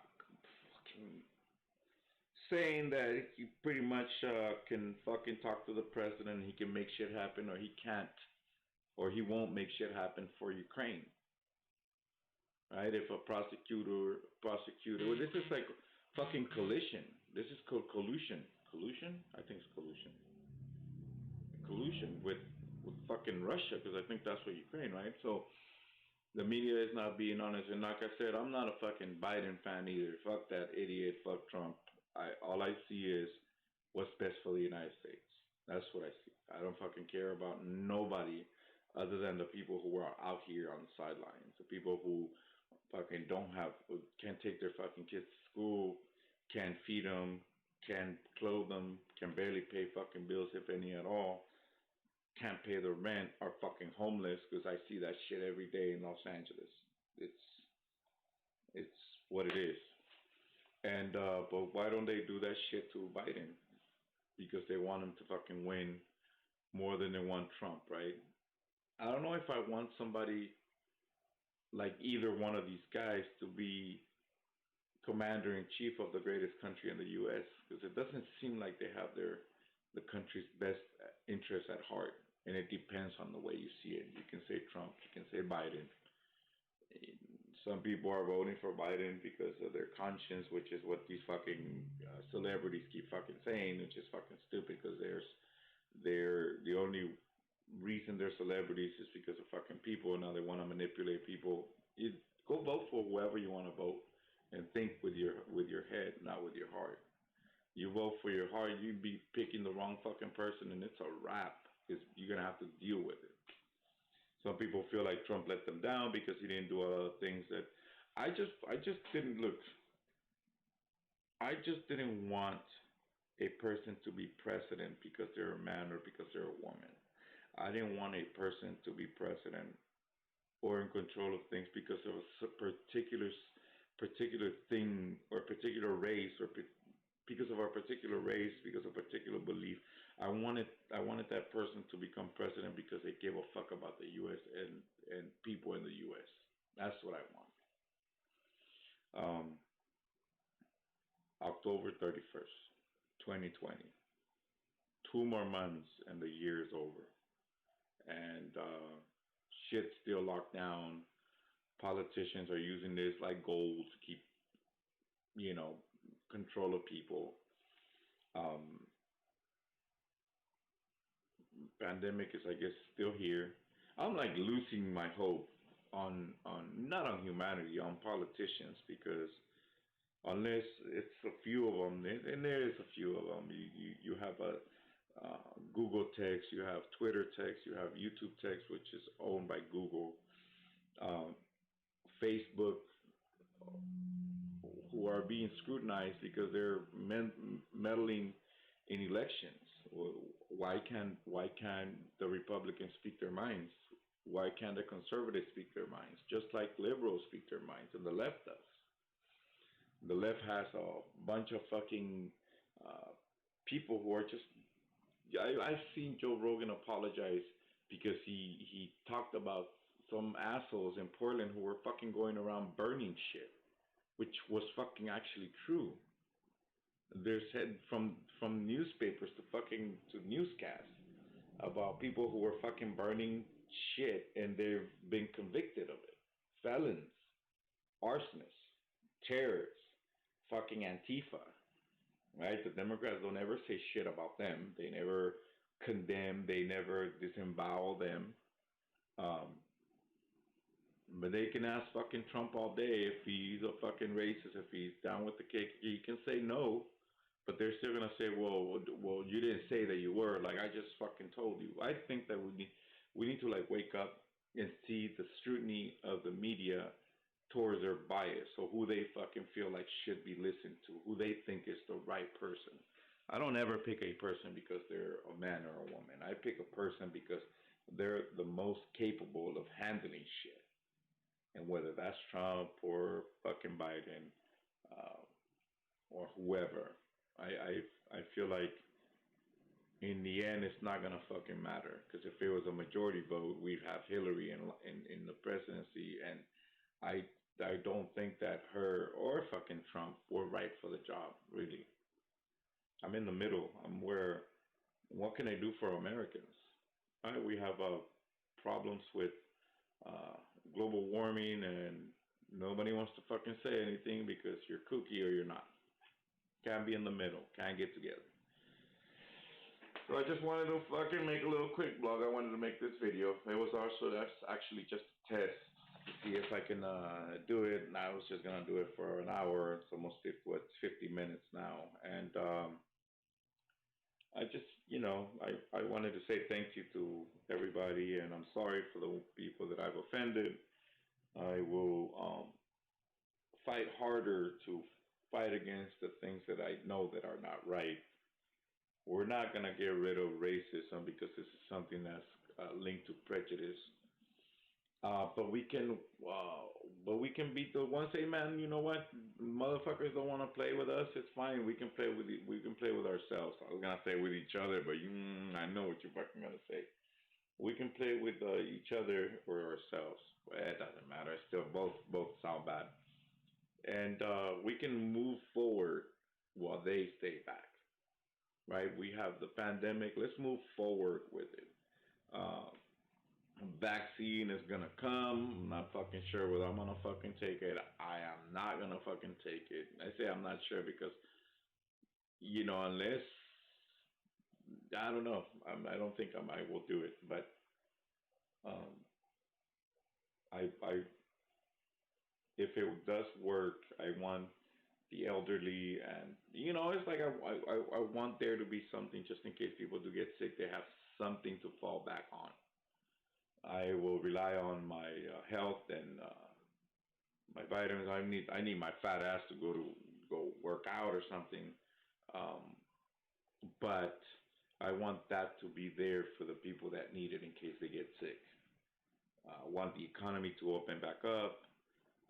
fucking saying that he pretty much can fucking talk to the president. He can make shit happen, or he can't, or he won't make shit happen for Ukraine. Right? If a prosecutor, well, this is like fucking collision. This is called collusion. Collusion? I think it's collusion. Collusion with fucking Russia, because I think that's what Ukraine, right? So
The media is not being honest, and like I said, I'm not a fucking Biden fan either. Fuck that idiot. Fuck Trump. All I see is what's best for the United States. That's what I see. I don't fucking care about nobody other than the people who are out here on the sidelines. The people who fucking can't take their fucking kids to school, can't feed them, can't clothe them, can barely pay fucking bills if any at all, can't pay their rent, are fucking homeless, because I see that shit every day in Los Angeles. It's it's what it is. And but why don't they do that shit to Biden? Because they want him to fucking win more than they want Trump, right? I don't know if I want somebody like either one of these guys to be commander in chief of the greatest country in the U.S. because it doesn't seem like they have the country's best interests at heart, and it depends on the way you see it. You can say Trump, you can say Biden. Some people are voting for Biden because of their conscience, which is what these fucking celebrities keep fucking saying, which is fucking stupid because they're the only reason they're celebrities is because of fucking people. Now they want to manipulate people. Go vote for whoever you want to vote, and think with your head, not with your heart. You vote for your heart, you'd be picking the wrong fucking person, and it's a wrap. Because you're gonna have to deal with it. Some people feel like Trump let them down because he didn't do a lot of things that I just didn't look. I just didn't want a person to be president because they're a man or because they're a woman. I didn't want a person to be president or in control of things because of a particular thing or particular race or because of our particular race, because of particular belief. I wanted that person to become president because they gave a fuck about the U.S. and people in the U.S. That's what I want. October 31st, 2020. 2 more months and the year is over. And shit's still locked down. Politicians are using this like gold to keep, control of people. Pandemic is, I guess, still here. I'm like losing my hope on not on humanity, on politicians, because unless it's a few of them, and there is a few of them. You have a Google text, you have Twitter text, you have YouTube text, which is owned by Google, Facebook, who are being scrutinized because they're meddling in elections. Why can't the Republicans speak their minds? Why can't the conservatives speak their minds? Just like liberals speak their minds, and the left does. The left has a bunch of fucking people who are just. I've seen Joe Rogan apologize because he talked about some assholes in Portland who were fucking going around burning shit, which was fucking actually true. There's said from newspapers to newscasts about people who were fucking burning shit, and they've been convicted of it. Felons, arsonists, terrorists, fucking Antifa, right? The Democrats don't ever say shit about them. They never condemn. They never disembowel them. But they can ask fucking Trump all day if he's a fucking racist, if he's down with the cake. He can say no, but they're still gonna say, well, you didn't say that you were. Like, I just fucking told you. I think that we need to like wake up and see the scrutiny of the media towards their bias, so who they fucking feel like should be listened to, who they think is the right person. I don't ever pick a person because they're a man or a woman. I pick a person because they're the most capable of handling shit. And whether that's Trump or fucking Biden or whoever, I feel like in the end it's not gonna fucking matter. Because if it was a majority vote, we'd have Hillary in the presidency, and I don't think that her or fucking Trump were right for the job. Really, I'm in the middle. I'm where. What can I do for Americans? Right, we have problems with global warming, and nobody wants to fucking say anything because you're kooky or you're not. Can't be in the middle. Can't get together. So I just wanted to fucking make a little quick blog. I wanted to make this video. It was also, that's actually just a test see if I can do it. And I was just gonna do it for an hour. It's almost 50 minutes now, and I just, I wanted to say thank you to everybody, and I'm sorry for the people that I've offended. I will fight harder to fight against the things that I know that are not right. We're not gonna get rid of racism because this is something that's linked to prejudice. But we can, beat the one. Say, man, you know what? Motherfuckers don't want to play with us. It's fine. We can play with ourselves. I was gonna say with each other, but I know what you're fucking gonna say. We can play with each other or ourselves. It doesn't matter. Still, both sound bad. And we can move forward while they stay back. Right? We have the pandemic. Let's move forward with it. Uh, Vaccine is gonna come. I'm not fucking sure whether I'm gonna fucking take it. I am not gonna fucking take it. I say I'm not sure because unless I don't know. I don't think I will do it. But um, I if it does work, I want the elderly and it's like I want there to be something just in case people do get sick. They have something to fall back on. I will rely on my health and my vitamins. I need my fat ass to go work out or something. Um, but I want that to be there for the people that need it in case they get sick. I want the economy to open back up.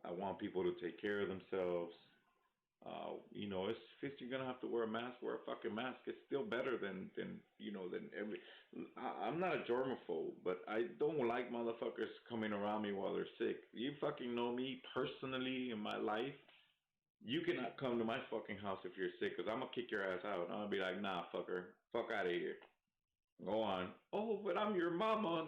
I want people to take care of themselves. If you're gonna have to wear a mask, wear a fucking mask. It's still better than every. I'm not a germaphobe, but I don't like motherfuckers coming around me while they're sick. You fucking know me personally in my life. You cannot come to my fucking house if you're sick, cause I'm gonna kick your ass out. I'm gonna be like, nah, fucker, fuck out of here. Go on. Oh, but I'm your mama.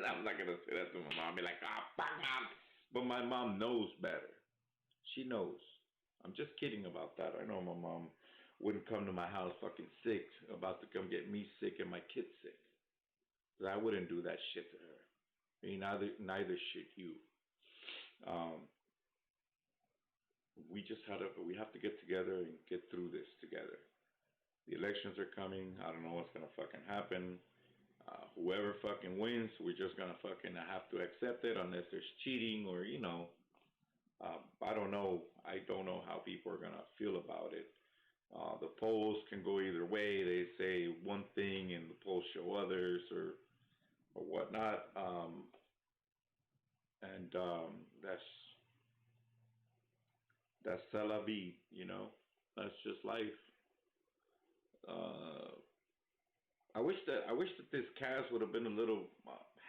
I'm not gonna say that to my mom. I'll be like, fuck, mom. But my mom knows better. She knows. I'm just kidding about that. I know my mom wouldn't come to my house fucking sick, about to come get me sick and my kids sick. Because I wouldn't do that shit to her. I mean, neither should you. We have to get together and get through this together. The elections are coming. I don't know what's gonna fucking happen. Whoever fucking wins, we're just gonna fucking have to accept it unless there's cheating or I don't know. I don't know how people are gonna feel about it. The polls can go either way. They say one thing and the polls show others or whatnot. And that's c'est la vie, That's just life. I wish that this cast would have been a little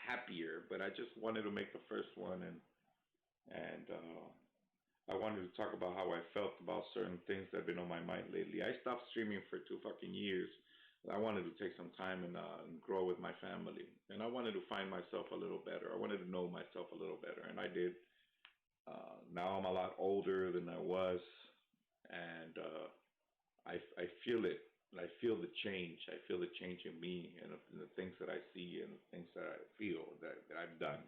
happier, but I just wanted to make the first one and I wanted to talk about how I felt about certain things that have been on my mind lately. I stopped streaming for 2 fucking years. I wanted to take some time and grow with my family, and I wanted to find myself a little better. I wanted to know myself a little better, and I did. Now I'm a lot older than I was, and I feel it. I feel the change. I feel the change in me and the things that I see and the things that I feel that I've done.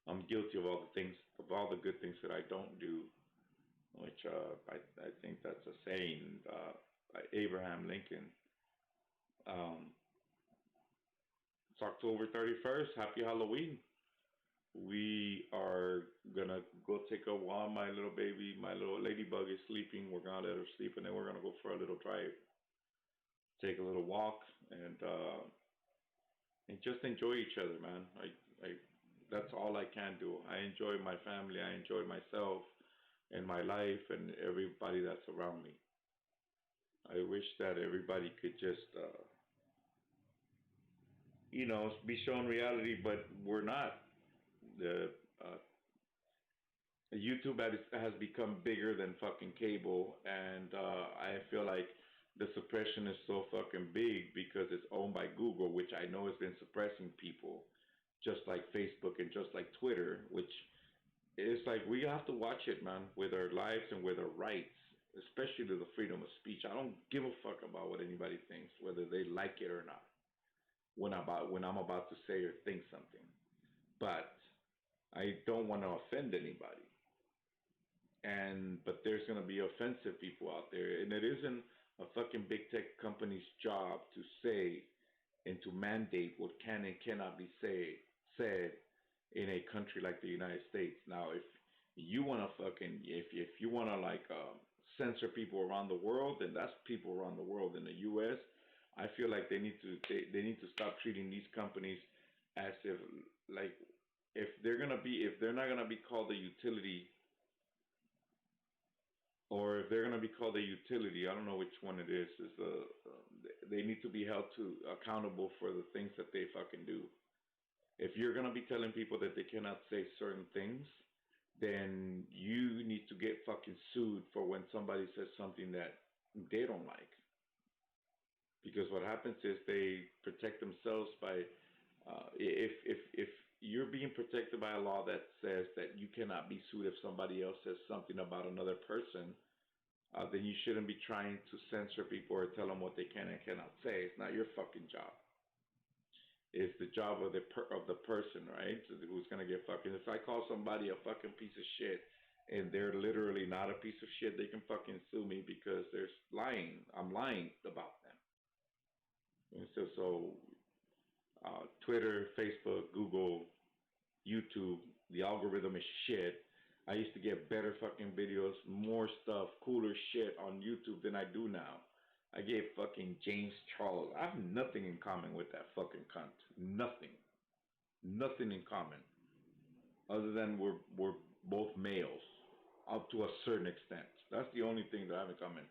I'm guilty of all the good things that I don't do, which I think that's a saying by Abraham Lincoln. It's October 31st. Happy Halloween. We are gonna go take a walk. My little ladybug is sleeping. We're gonna let her sleep, and then we're gonna go for a little drive, take a little walk, and just enjoy each other, man. That's all I can do. I enjoy my family. I enjoy myself and my life and everybody that's around me. I wish that everybody could just, be shown reality, but we're not. The YouTube has become bigger than fucking cable, and I feel like the suppression is so fucking big because it's owned by Google, which I know has been suppressing people, just like Facebook and just like Twitter, which is like we have to watch it, man, with our lives and with our rights, especially to the freedom of speech. I don't give a fuck about what anybody thinks, whether they like it or not, when I'm about to say or think something. But I don't want to offend anybody. But there's gonna be offensive people out there, and it isn't a fucking big tech company's job to say and to mandate what can and cannot be said in a country like the United States. Now, if you wanna fucking if you wanna like censor people around the world, then that's people around the world. In the U.S., I feel like they need to stop treating these companies as if like if they're not gonna be called a utility, or if they're going to be called a utility, I don't know which one it is. They need to be held to accountable for the things that they fucking do. If you're going to be telling people that they cannot say certain things, then you need to get fucking sued for when somebody says something that they don't like. Because what happens is they protect themselves by if you're being protected by a law that says that you cannot be sued if somebody else says something about another person, then you shouldn't be trying to censor people or tell them what they can and cannot say. It's not your fucking job. It's the job of the person, right? So who's gonna get fucking? If I call somebody a fucking piece of shit and they're literally not a piece of shit, they can fucking sue me because they're lying. I'm lying about them. And so Twitter, Facebook, Google, YouTube, the algorithm is shit. I used to get better fucking videos, more stuff, cooler shit on YouTube than I do now. I gave fucking James Charles. I have nothing in common with that fucking cunt. Nothing. Nothing in common. Other than we're both males, up to a certain extent. That's the only thing that I have in common.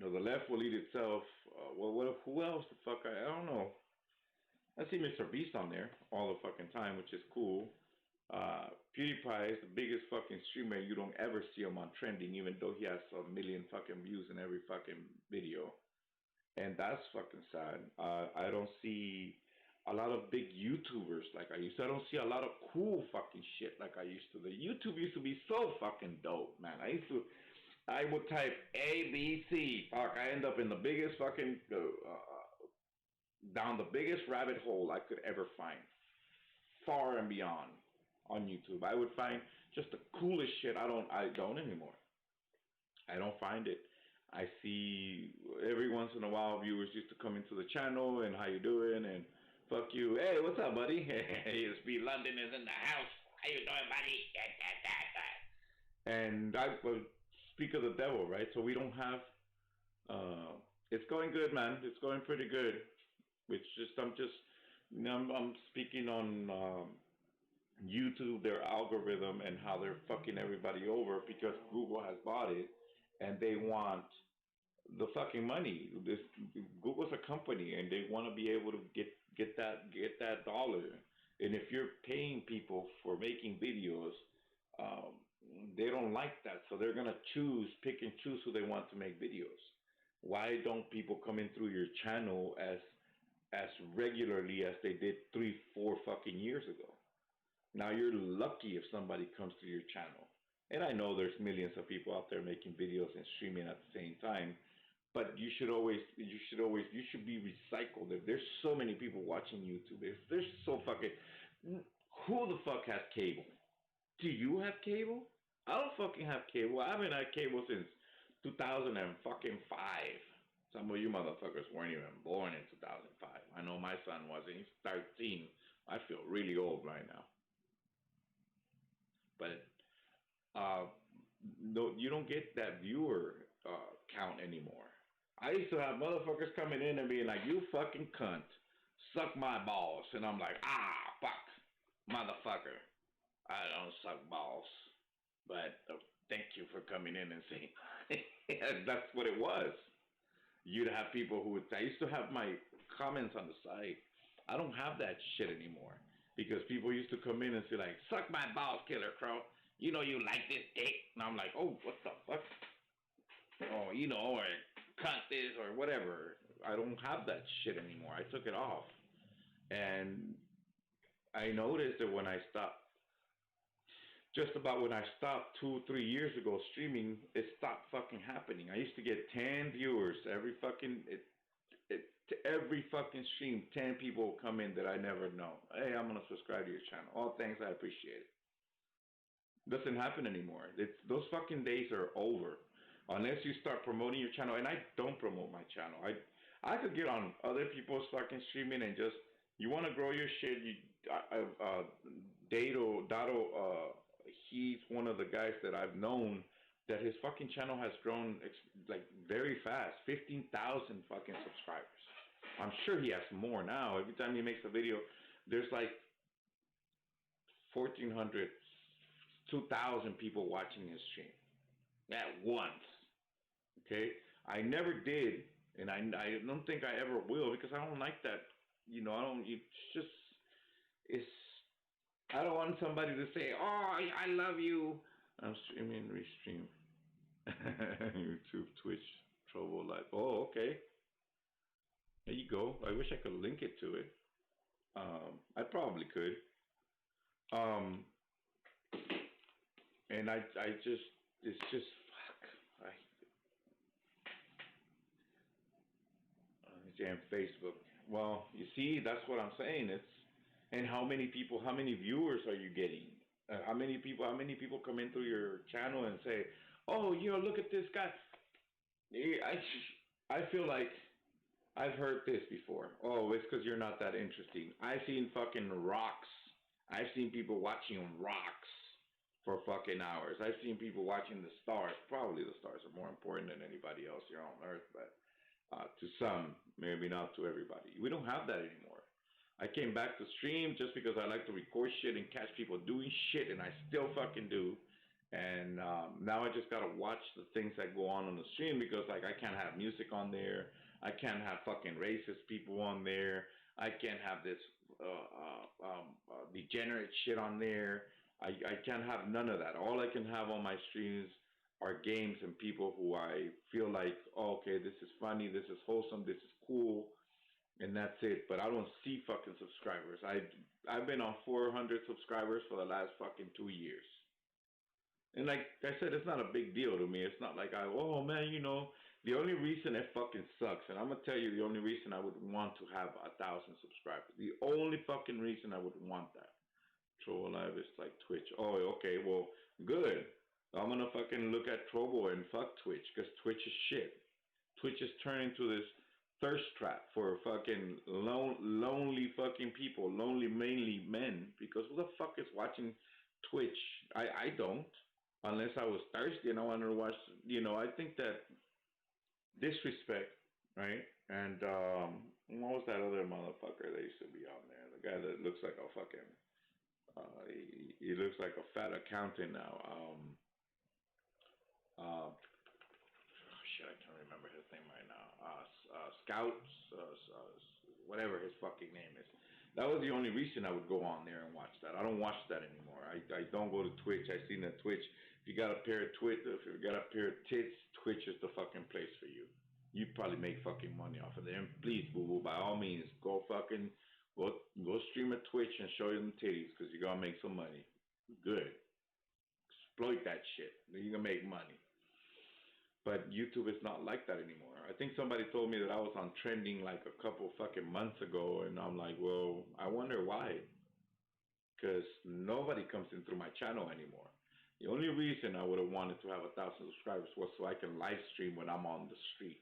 The left will eat itself. Who else the fuck? I don't know. I see Mr. Beast on there all the fucking time, which is cool. PewDiePie is the biggest fucking streamer. You don't ever see him on trending, even though he has a million fucking views in every fucking video. And that's fucking sad. I don't see a lot of big YouTubers like I used to. I don't see a lot of cool fucking shit like I used to. The YouTube used to be so fucking dope, man. I would type ABC. Fuck, I end up in the biggest fucking, down the biggest rabbit hole I could ever find. Far and beyond on YouTube. I would find just the coolest shit. I don't anymore. I don't find it. I see every once in a while viewers used to come into the channel and how you doing and fuck you. Hey, what's up, buddy? Hey, Speed London is in the house. How you doing, buddy? And I would speak of the devil, right? So we don't have. It's going good, man. It's going pretty good. I'm speaking on YouTube, their algorithm, and how they're fucking everybody over because Google has bought it, and they want the fucking money. Google's a company, and they want to be able to get that dollar. And if you're paying people for making videos, they don't like that, so they're gonna pick and choose who they want to make videos. Why don't people come in through your channel as regularly as they did 3-4 fucking years ago? Now you're lucky if somebody comes to your channel. And I know there's millions of people out there making videos and streaming at the same time, but you should be recycled. If there's so many people watching YouTube, if there's so fucking, who the fuck has cable? Do you have cable? I don't fucking have cable. I haven't had cable since 2005. Some of you motherfuckers weren't even born in 2005. I know my son wasn't. He's 13. I feel really old right now. But no, you don't get that viewer count anymore. I used to have motherfuckers coming in and being like, "You fucking cunt, suck my balls," and I'm like, fuck, motherfucker, I don't suck balls, but thank you for coming in and saying. That's what it was. You'd have people who would. I used to have my comments on the side. I don't have that shit anymore because people used to come in and say like, "Suck my balls, Killer Crow. You know you like this dick," and I'm like, "Oh, what the fuck?" Oh, or cunt this or whatever. I don't have that shit anymore. I took it off, and I noticed that when I stopped. Just about when I stopped 2-3 years ago streaming, it stopped fucking happening. I used to get 10 viewers every fucking to every fucking stream, 10 people will come in that I never know. Hey, I'm gonna subscribe to your channel. Oh, thanks, I appreciate it. Doesn't happen anymore. Those fucking days are over, unless you start promoting your channel. And I don't promote my channel. I could get on other people's fucking streaming and just, you want to grow your shit. Dato, he's one of the guys that I've known that his fucking channel has grown like very fast. 15,000 fucking subscribers. I'm sure he has more now. Every time he makes a video, there's like 1,400, 2,000 people watching his stream at once. Okay, I never did, and I don't think I ever will, because I don't like that. You know, I don't want somebody to say, "Oh, I love you." I'm streaming, restream. YouTube, Twitch, Trovo Live. Oh, okay. There you go. I wish I could link it to it. I probably could. And it's just fuck. Damn Facebook. Well, you see, that's what I'm saying. And how many viewers are you getting? How many people come in through your channel and say, "Oh, look at this guy." I feel like I've heard this before. Oh, it's because you're not that interesting. I've seen fucking rocks. I've seen people watching rocks for fucking hours. I've seen people watching the stars. Probably the stars are more important than anybody else here on Earth, but to some, maybe not to everybody. We don't have that anymore. I came back to stream just because I like to record shit and catch people doing shit, and I still fucking do. And now I just gotta watch the things that go on the stream, because like I can't have music on there. I can't have fucking racist people on there. I can't have this degenerate shit on there. I can't have none of that. All I can have on my streams are games and people who I feel like, oh, okay, this is funny, this is wholesome, this is cool, and that's it. But I don't see fucking subscribers. I've been on 400 subscribers for the last fucking 2 years. And like I said, it's not a big deal to me. It's not like oh man, the only reason it fucking sucks, and I'm gonna tell you the only reason I would want to have 1,000 subscribers. The only fucking reason I would want that. Trovo Live is like Twitch. Oh, okay, well, good. I'm gonna fucking look at Trovo and fuck Twitch, because Twitch is shit. Twitch is turning into this thirst trap for fucking lonely fucking people, lonely mainly men, because who the fuck is watching Twitch? I don't. Unless I was thirsty and I wanted to watch, I think that disrespect, right? And what was that other motherfucker that used to be on there? The guy that looks like a fucking, he looks like a fat accountant now. Shit, I can't remember his name right now. Scouts, whatever his fucking name is. That was the only reason I would go on there and watch that. I don't watch that anymore. I don't go to Twitch. I've seen that Twitch. If you got a pair of tits, Twitch is the fucking place for you. You probably make fucking money off of them. Please, boo-boo, by all means, go stream at Twitch and show them titties, because you're gonna make some money. Good. Exploit that shit. Then you're gonna make money. But YouTube is not like that anymore. I think somebody told me that I was on trending like a couple fucking months ago, and I'm like, well, I wonder why. Because nobody comes in through my channel anymore. The only reason I would have wanted to have 1,000 subscribers was so I can live stream when I'm on the street.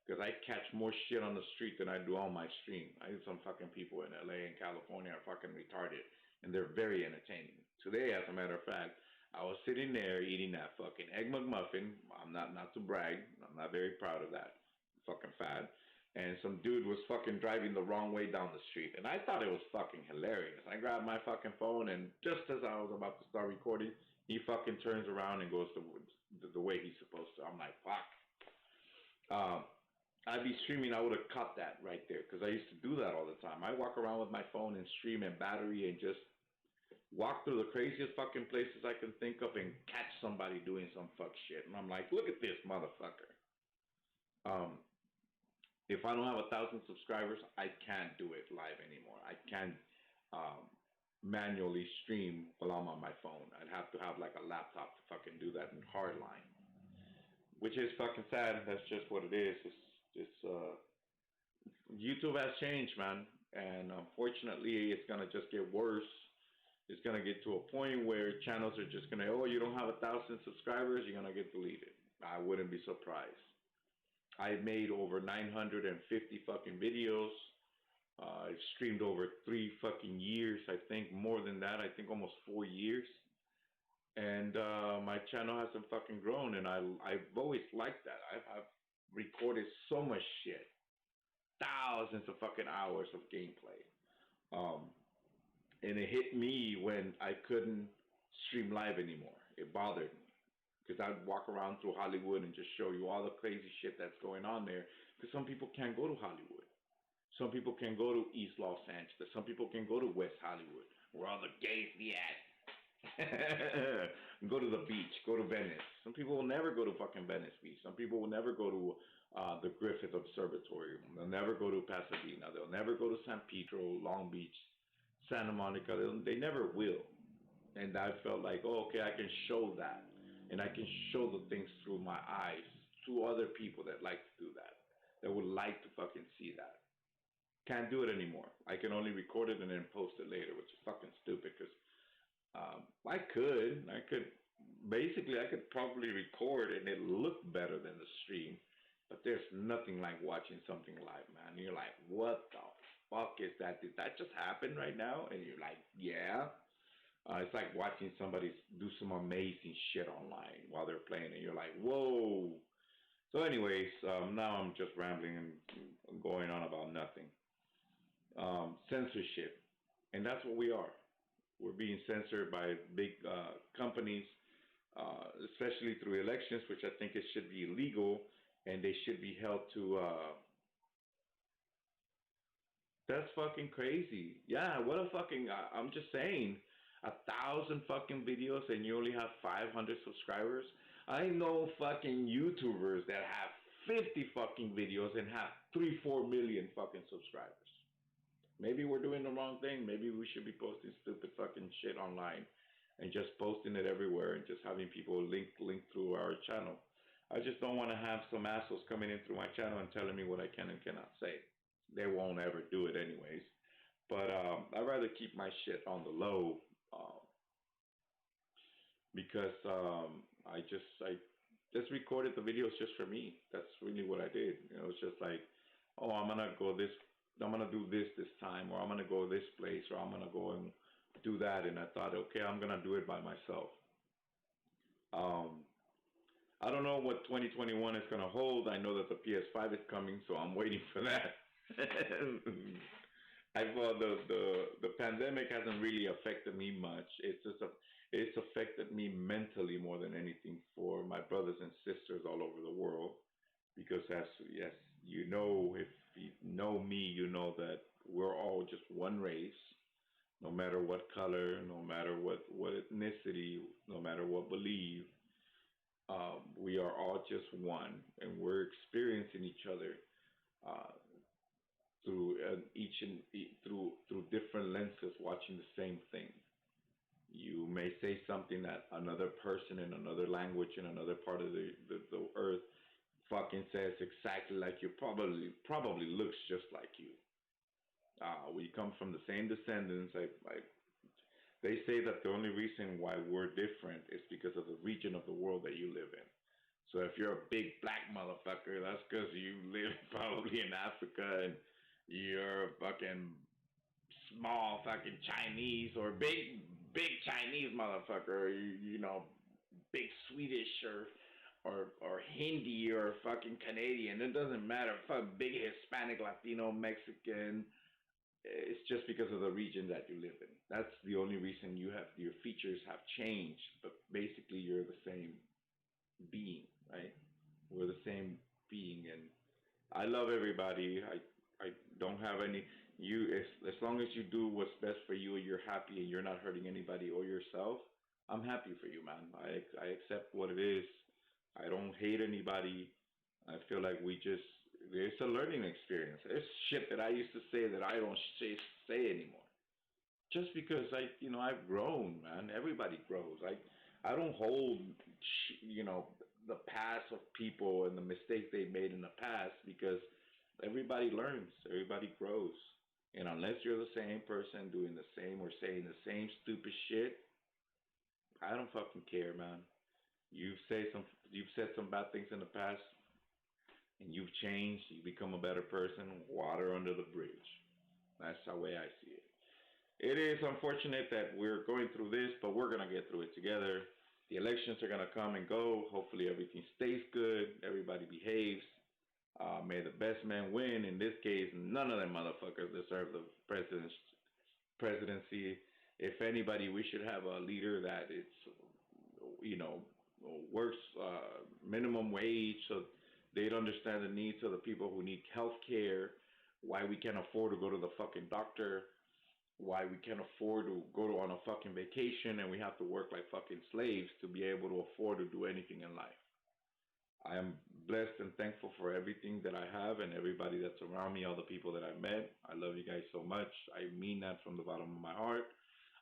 Because I catch more shit on the street than I do on my stream. I know some fucking people in LA and California are fucking retarded, and they're very entertaining. Today, as a matter of fact, I was sitting there eating that fucking Egg McMuffin. I'm not to brag. I'm not very proud of that. Fucking fat. And some dude was fucking driving the wrong way down the street. And I thought it was fucking hilarious. I grabbed my fucking phone, and just as I was about to start recording, he fucking turns around and goes the way he's supposed to. I'm like, fuck. I'd be streaming, I would have cut that right there, because I used to do that all the time. I walk around with my phone and stream and battery and just walk through the craziest fucking places I can think of and catch somebody doing some fuck shit. And I'm like, look at this motherfucker. If I don't have 1,000 subscribers, I can't do it live anymore. I can't manually stream while I'm on my phone. I'd have to have like a laptop to fucking do that in hardline, which is fucking sad. That's just what it is. It's YouTube has changed, man, and unfortunately, it's gonna just get worse. It's gonna get to a point where channels are just gonna, oh, you don't have 1,000 subscribers, you're gonna get deleted. I wouldn't be surprised. I made over 950 fucking videos. I've streamed over 3 fucking years. I think more than that. I think almost 4 years. And my channel hasn't fucking grown, and I've always liked that. I've recorded so much shit, thousands of fucking hours of gameplay. Um, and it hit me when I couldn't stream live anymore. It bothered me because I'd walk around through Hollywood and just show you all the crazy shit that's going on there. Because some people can't go to Hollywood. Some people can go to East Los Angeles. Some people can go to West Hollywood, where all the gays be at. Go to the beach. Go to Venice. Some people will never go to fucking Venice Beach. Some people will never go to the Griffith Observatory. They'll never go to Pasadena. They'll never go to San Pedro, Long Beach, Santa Monica. They never will. And I felt like, oh, okay, I can show that. And I can show the things through my eyes to other people that like to do that, that would like to fucking see that. Can't do it anymore. I can only record it and then post it later, which is fucking stupid because I could, basically, I could probably record and it looked better than the stream, but there's nothing like watching something live, man. You're like, what the fuck is that? Did that just happen right now? And you're like, yeah. It's like watching somebody do some amazing shit online while they're playing, and you're like, whoa. So, anyways, now I'm just rambling and going on about nothing. Censorship, and that's what we are. We're being censored by big companies, especially through elections, which I think it should be illegal, and they should be held to. That's fucking crazy. Yeah, what a fucking. I'm just saying, 1,000 fucking videos, and you only have 500 subscribers. I know fucking YouTubers that have 50 fucking videos and have 3-4 million fucking subscribers. Maybe we're doing the wrong thing. Maybe we should be posting stupid fucking shit online and just posting it everywhere and just having people link through our channel. I just don't want to have some assholes coming in through my channel and telling me what I can and cannot say. They won't ever do it anyways. But I'd rather keep my shit on the low because I just recorded the videos just for me. That's really what I did. You know, it's just like, oh, I'm gonna do this time, or I'm gonna go this place, or I'm gonna go and do that. And I thought, okay, I'm gonna do it by myself. I don't know what 2021 is gonna hold. I know that the PS5 is coming, so I'm waiting for that. The pandemic hasn't really affected me much. It's affected me mentally more than anything for my brothers and sisters all over the world. Because yes, you know, if you know me, you know that we're all just one race, no matter what color, no matter what ethnicity, no matter what belief. We are all just one, and we're experiencing each other uh, through through different lenses, watching the same thing. You may say something that another person in another language in another part of the earth fucking says exactly like you, probably looks just like you. We come from the same descendants. They say that the only reason why we're different is because of the region of the world that you live in. So if you're a big black motherfucker, that's because you live probably in Africa, and you're a fucking small fucking Chinese, or big Chinese motherfucker, you know, big Swedish or Hindi or fucking Canadian. It doesn't matter. Fuck, big Hispanic, Latino, Mexican. It's just because of the region that you live in. That's the only reason your features have changed. But basically, you're the same being, right? We're the same being, and I love everybody. I don't have any. As long as you do what's best for you and you're happy and you're not hurting anybody or yourself, I'm happy for you, man. I accept what it is. I don't hate anybody. I feel like it's a learning experience. There's shit that I used to say that I don't say anymore. Just because I've grown, man. Everybody grows. I don't hold, the past of people and the mistakes they made in the past, because Everybody learns. Everybody grows. And unless you're the same person doing the same or saying the same stupid shit, I don't fucking care, man. You've said some bad things in the past, and you've changed. You become a better person. Water under the bridge. That's the way I see it. It is unfortunate that we're going through this, but we're gonna get through it together. The elections are gonna come and go. Hopefully, everything stays good. Everybody behaves. May the best man win. In this case, none of them motherfuckers deserve the presidency. If anybody, we should have a leader that is, you know, works minimum wage, so they'd understand the needs of the people who need health care, why we can't afford to go to the fucking doctor, why we can't afford to go on a fucking vacation, and we have to work like fucking slaves to be able to afford to do anything in life. I am blessed and thankful for everything that I have and everybody that's around me, all the people that I met. I love you guys so much. I mean that from the bottom of my heart.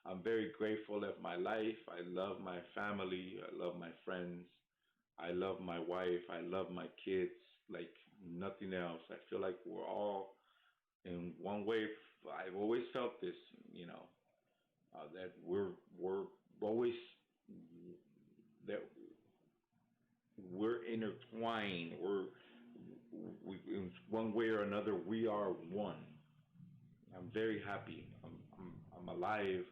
I'm very grateful of my life. I love my family. I love my friends. I love my wife. I love my kids like nothing else. I feel like we're all in one way. I've always felt this, you know, that we're always that we're intertwined. We in one way or another we are one. I'm very happy. I'm alive.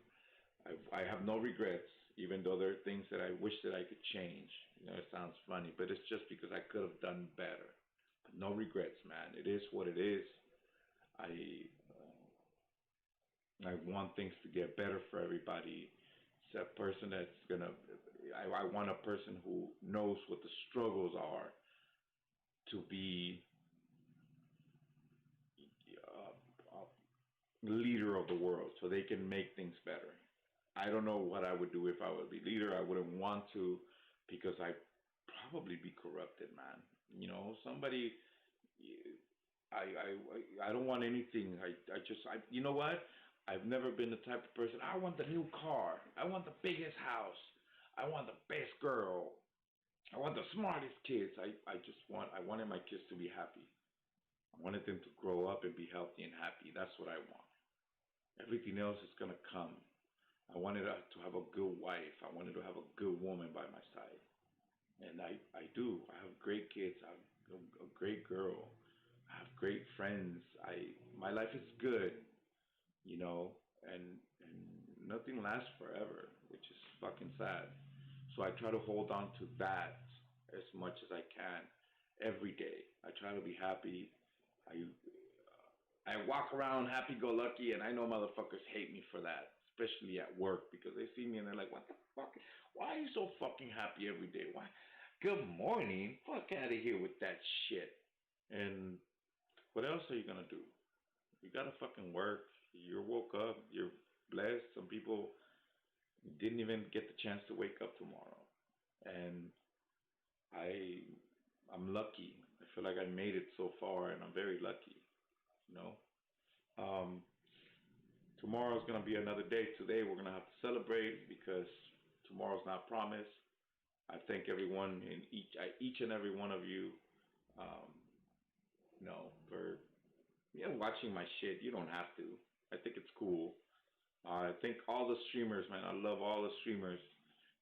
I have no regrets, even though there are things that I wish that I could change. You know, it sounds funny, but it's just because I could have done better. But no regrets, man. It is what it is. I want things to get better for everybody. It's a person that's gonna. I want a person who knows what the struggles are to be a leader of the world, so they can make things better. I don't know what I would do if I would be leader. I wouldn't want to, because I'd probably be corrupted, man. You know, somebody. I don't want anything. You know what? I've never been the type of person. I want the new car. I want the biggest house. I want the best girl. I want the smartest kids. I wanted my kids to be happy. I wanted them to grow up and be healthy and happy. That's what I want. Everything else is gonna come. I wanted to have a good wife. I wanted to have a good woman by my side. And I do. I have great kids. I have a great girl. I have great friends. My life is good, you know, and nothing lasts forever, which is fucking sad. So I try to hold on to that as much as I can every day. I try to be happy. I walk around happy-go-lucky, and I know motherfuckers hate me for that, especially at work, because they see me and they're like, "What the fuck? Why are you so fucking happy every day? Why? Good morning. Fuck out of here with that shit." And what else are you gonna do? You gotta fucking work. You woke up. You're blessed. Some people didn't even get the chance to wake up tomorrow, and I'm lucky. I feel like I made it so far, and I'm very lucky. You know, tomorrow's gonna be another day. Today we're gonna have to celebrate because tomorrow's not promised. I thank everyone in each and every one of you, you know, for watching my shit. You don't have to. I think it's cool. I think all the streamers, man. I love all the streamers,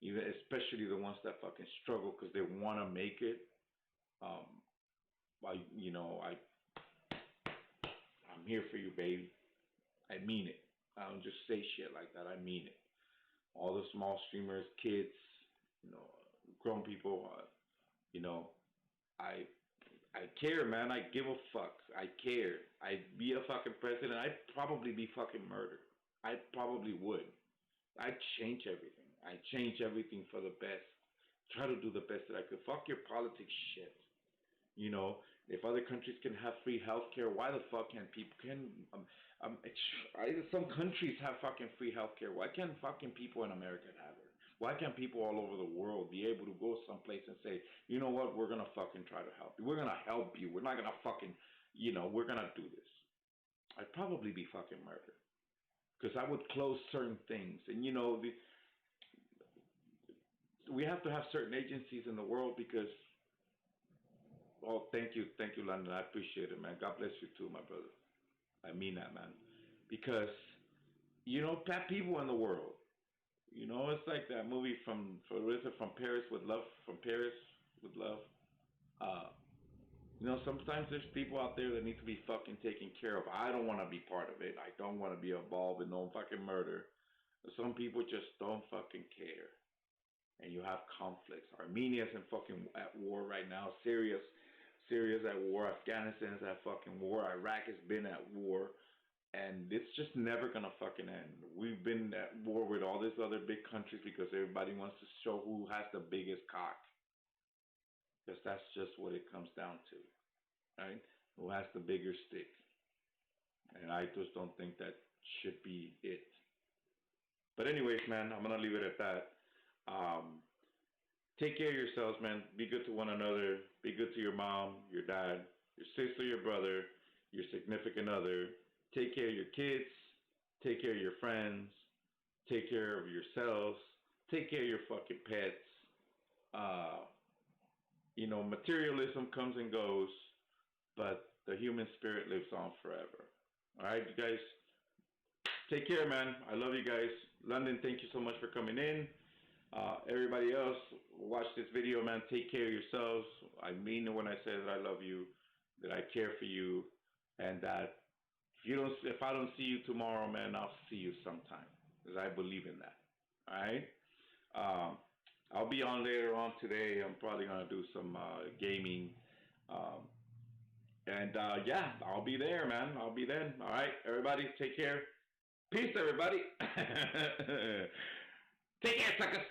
even especially the ones that fucking struggle because they want to make it. I'm here for you, baby. I mean it. I don't just say shit like that. I mean it. All the small streamers, kids, you know, grown people, you know, I care, man. I give a fuck. I care. I'd be a fucking president. I'd probably be fucking murdered. I probably would. I'd change everything. I'd change everything for the best. Try to do the best that I could. Fuck your politics shit. You know, if other countries can have free healthcare, why the fuck can't people? Some countries have fucking free healthcare. Why can't fucking people in America have it? Why can't people all over the world be able to go someplace and say, you know what, we're gonna fucking try to help you. We're gonna help you. We're not gonna fucking, you know, we're gonna do this. I'd probably be fucking murdered because I would close certain things, and you know, we have to have certain agencies in the world because Oh, thank you, London. I appreciate it, man. God bless you too, my brother. I mean that, man. Because people in the world. It's like that movie from Paris with Love, from Paris with Love. Uh, sometimes there's people out there that need to be fucking taken care of. I don't want to be part of it. I don't want to be involved in no fucking murder. Some people just don't fucking care. And you have conflicts. Armenia's in fucking at war right now. Syria's at war. Afghanistan's at fucking war. Iraq has been at war. And it's just never gonna fucking end. We've been at war with all these other big countries because everybody wants to show who has the biggest cock. Because that's just what it comes down to, right? Who has the bigger stick. And I just don't think that should be it. But anyways, man, I'm going to leave it at that. Take care of yourselves, man. Be good to one another. Be good to your mom, your dad, your sister, your brother, your significant other. Take care of your kids. Take care of your friends. Take care of yourselves. Take care of your fucking pets. Materialism comes and goes, but the human spirit lives on forever. All right, you guys. Take care, man. I love you guys. London, thank you so much for coming in. Everybody else, watch this video, man. Take care of yourselves. I mean it when I say that I love you, that I care for you, and that if I don't see you tomorrow, man, I'll see you sometime, because I believe in that. All right. I'll be on later on today. I'm probably gonna do some gaming, yeah, I'll be there, man. I'll be there. All right, everybody, take care. Peace, everybody. Take care, suckers.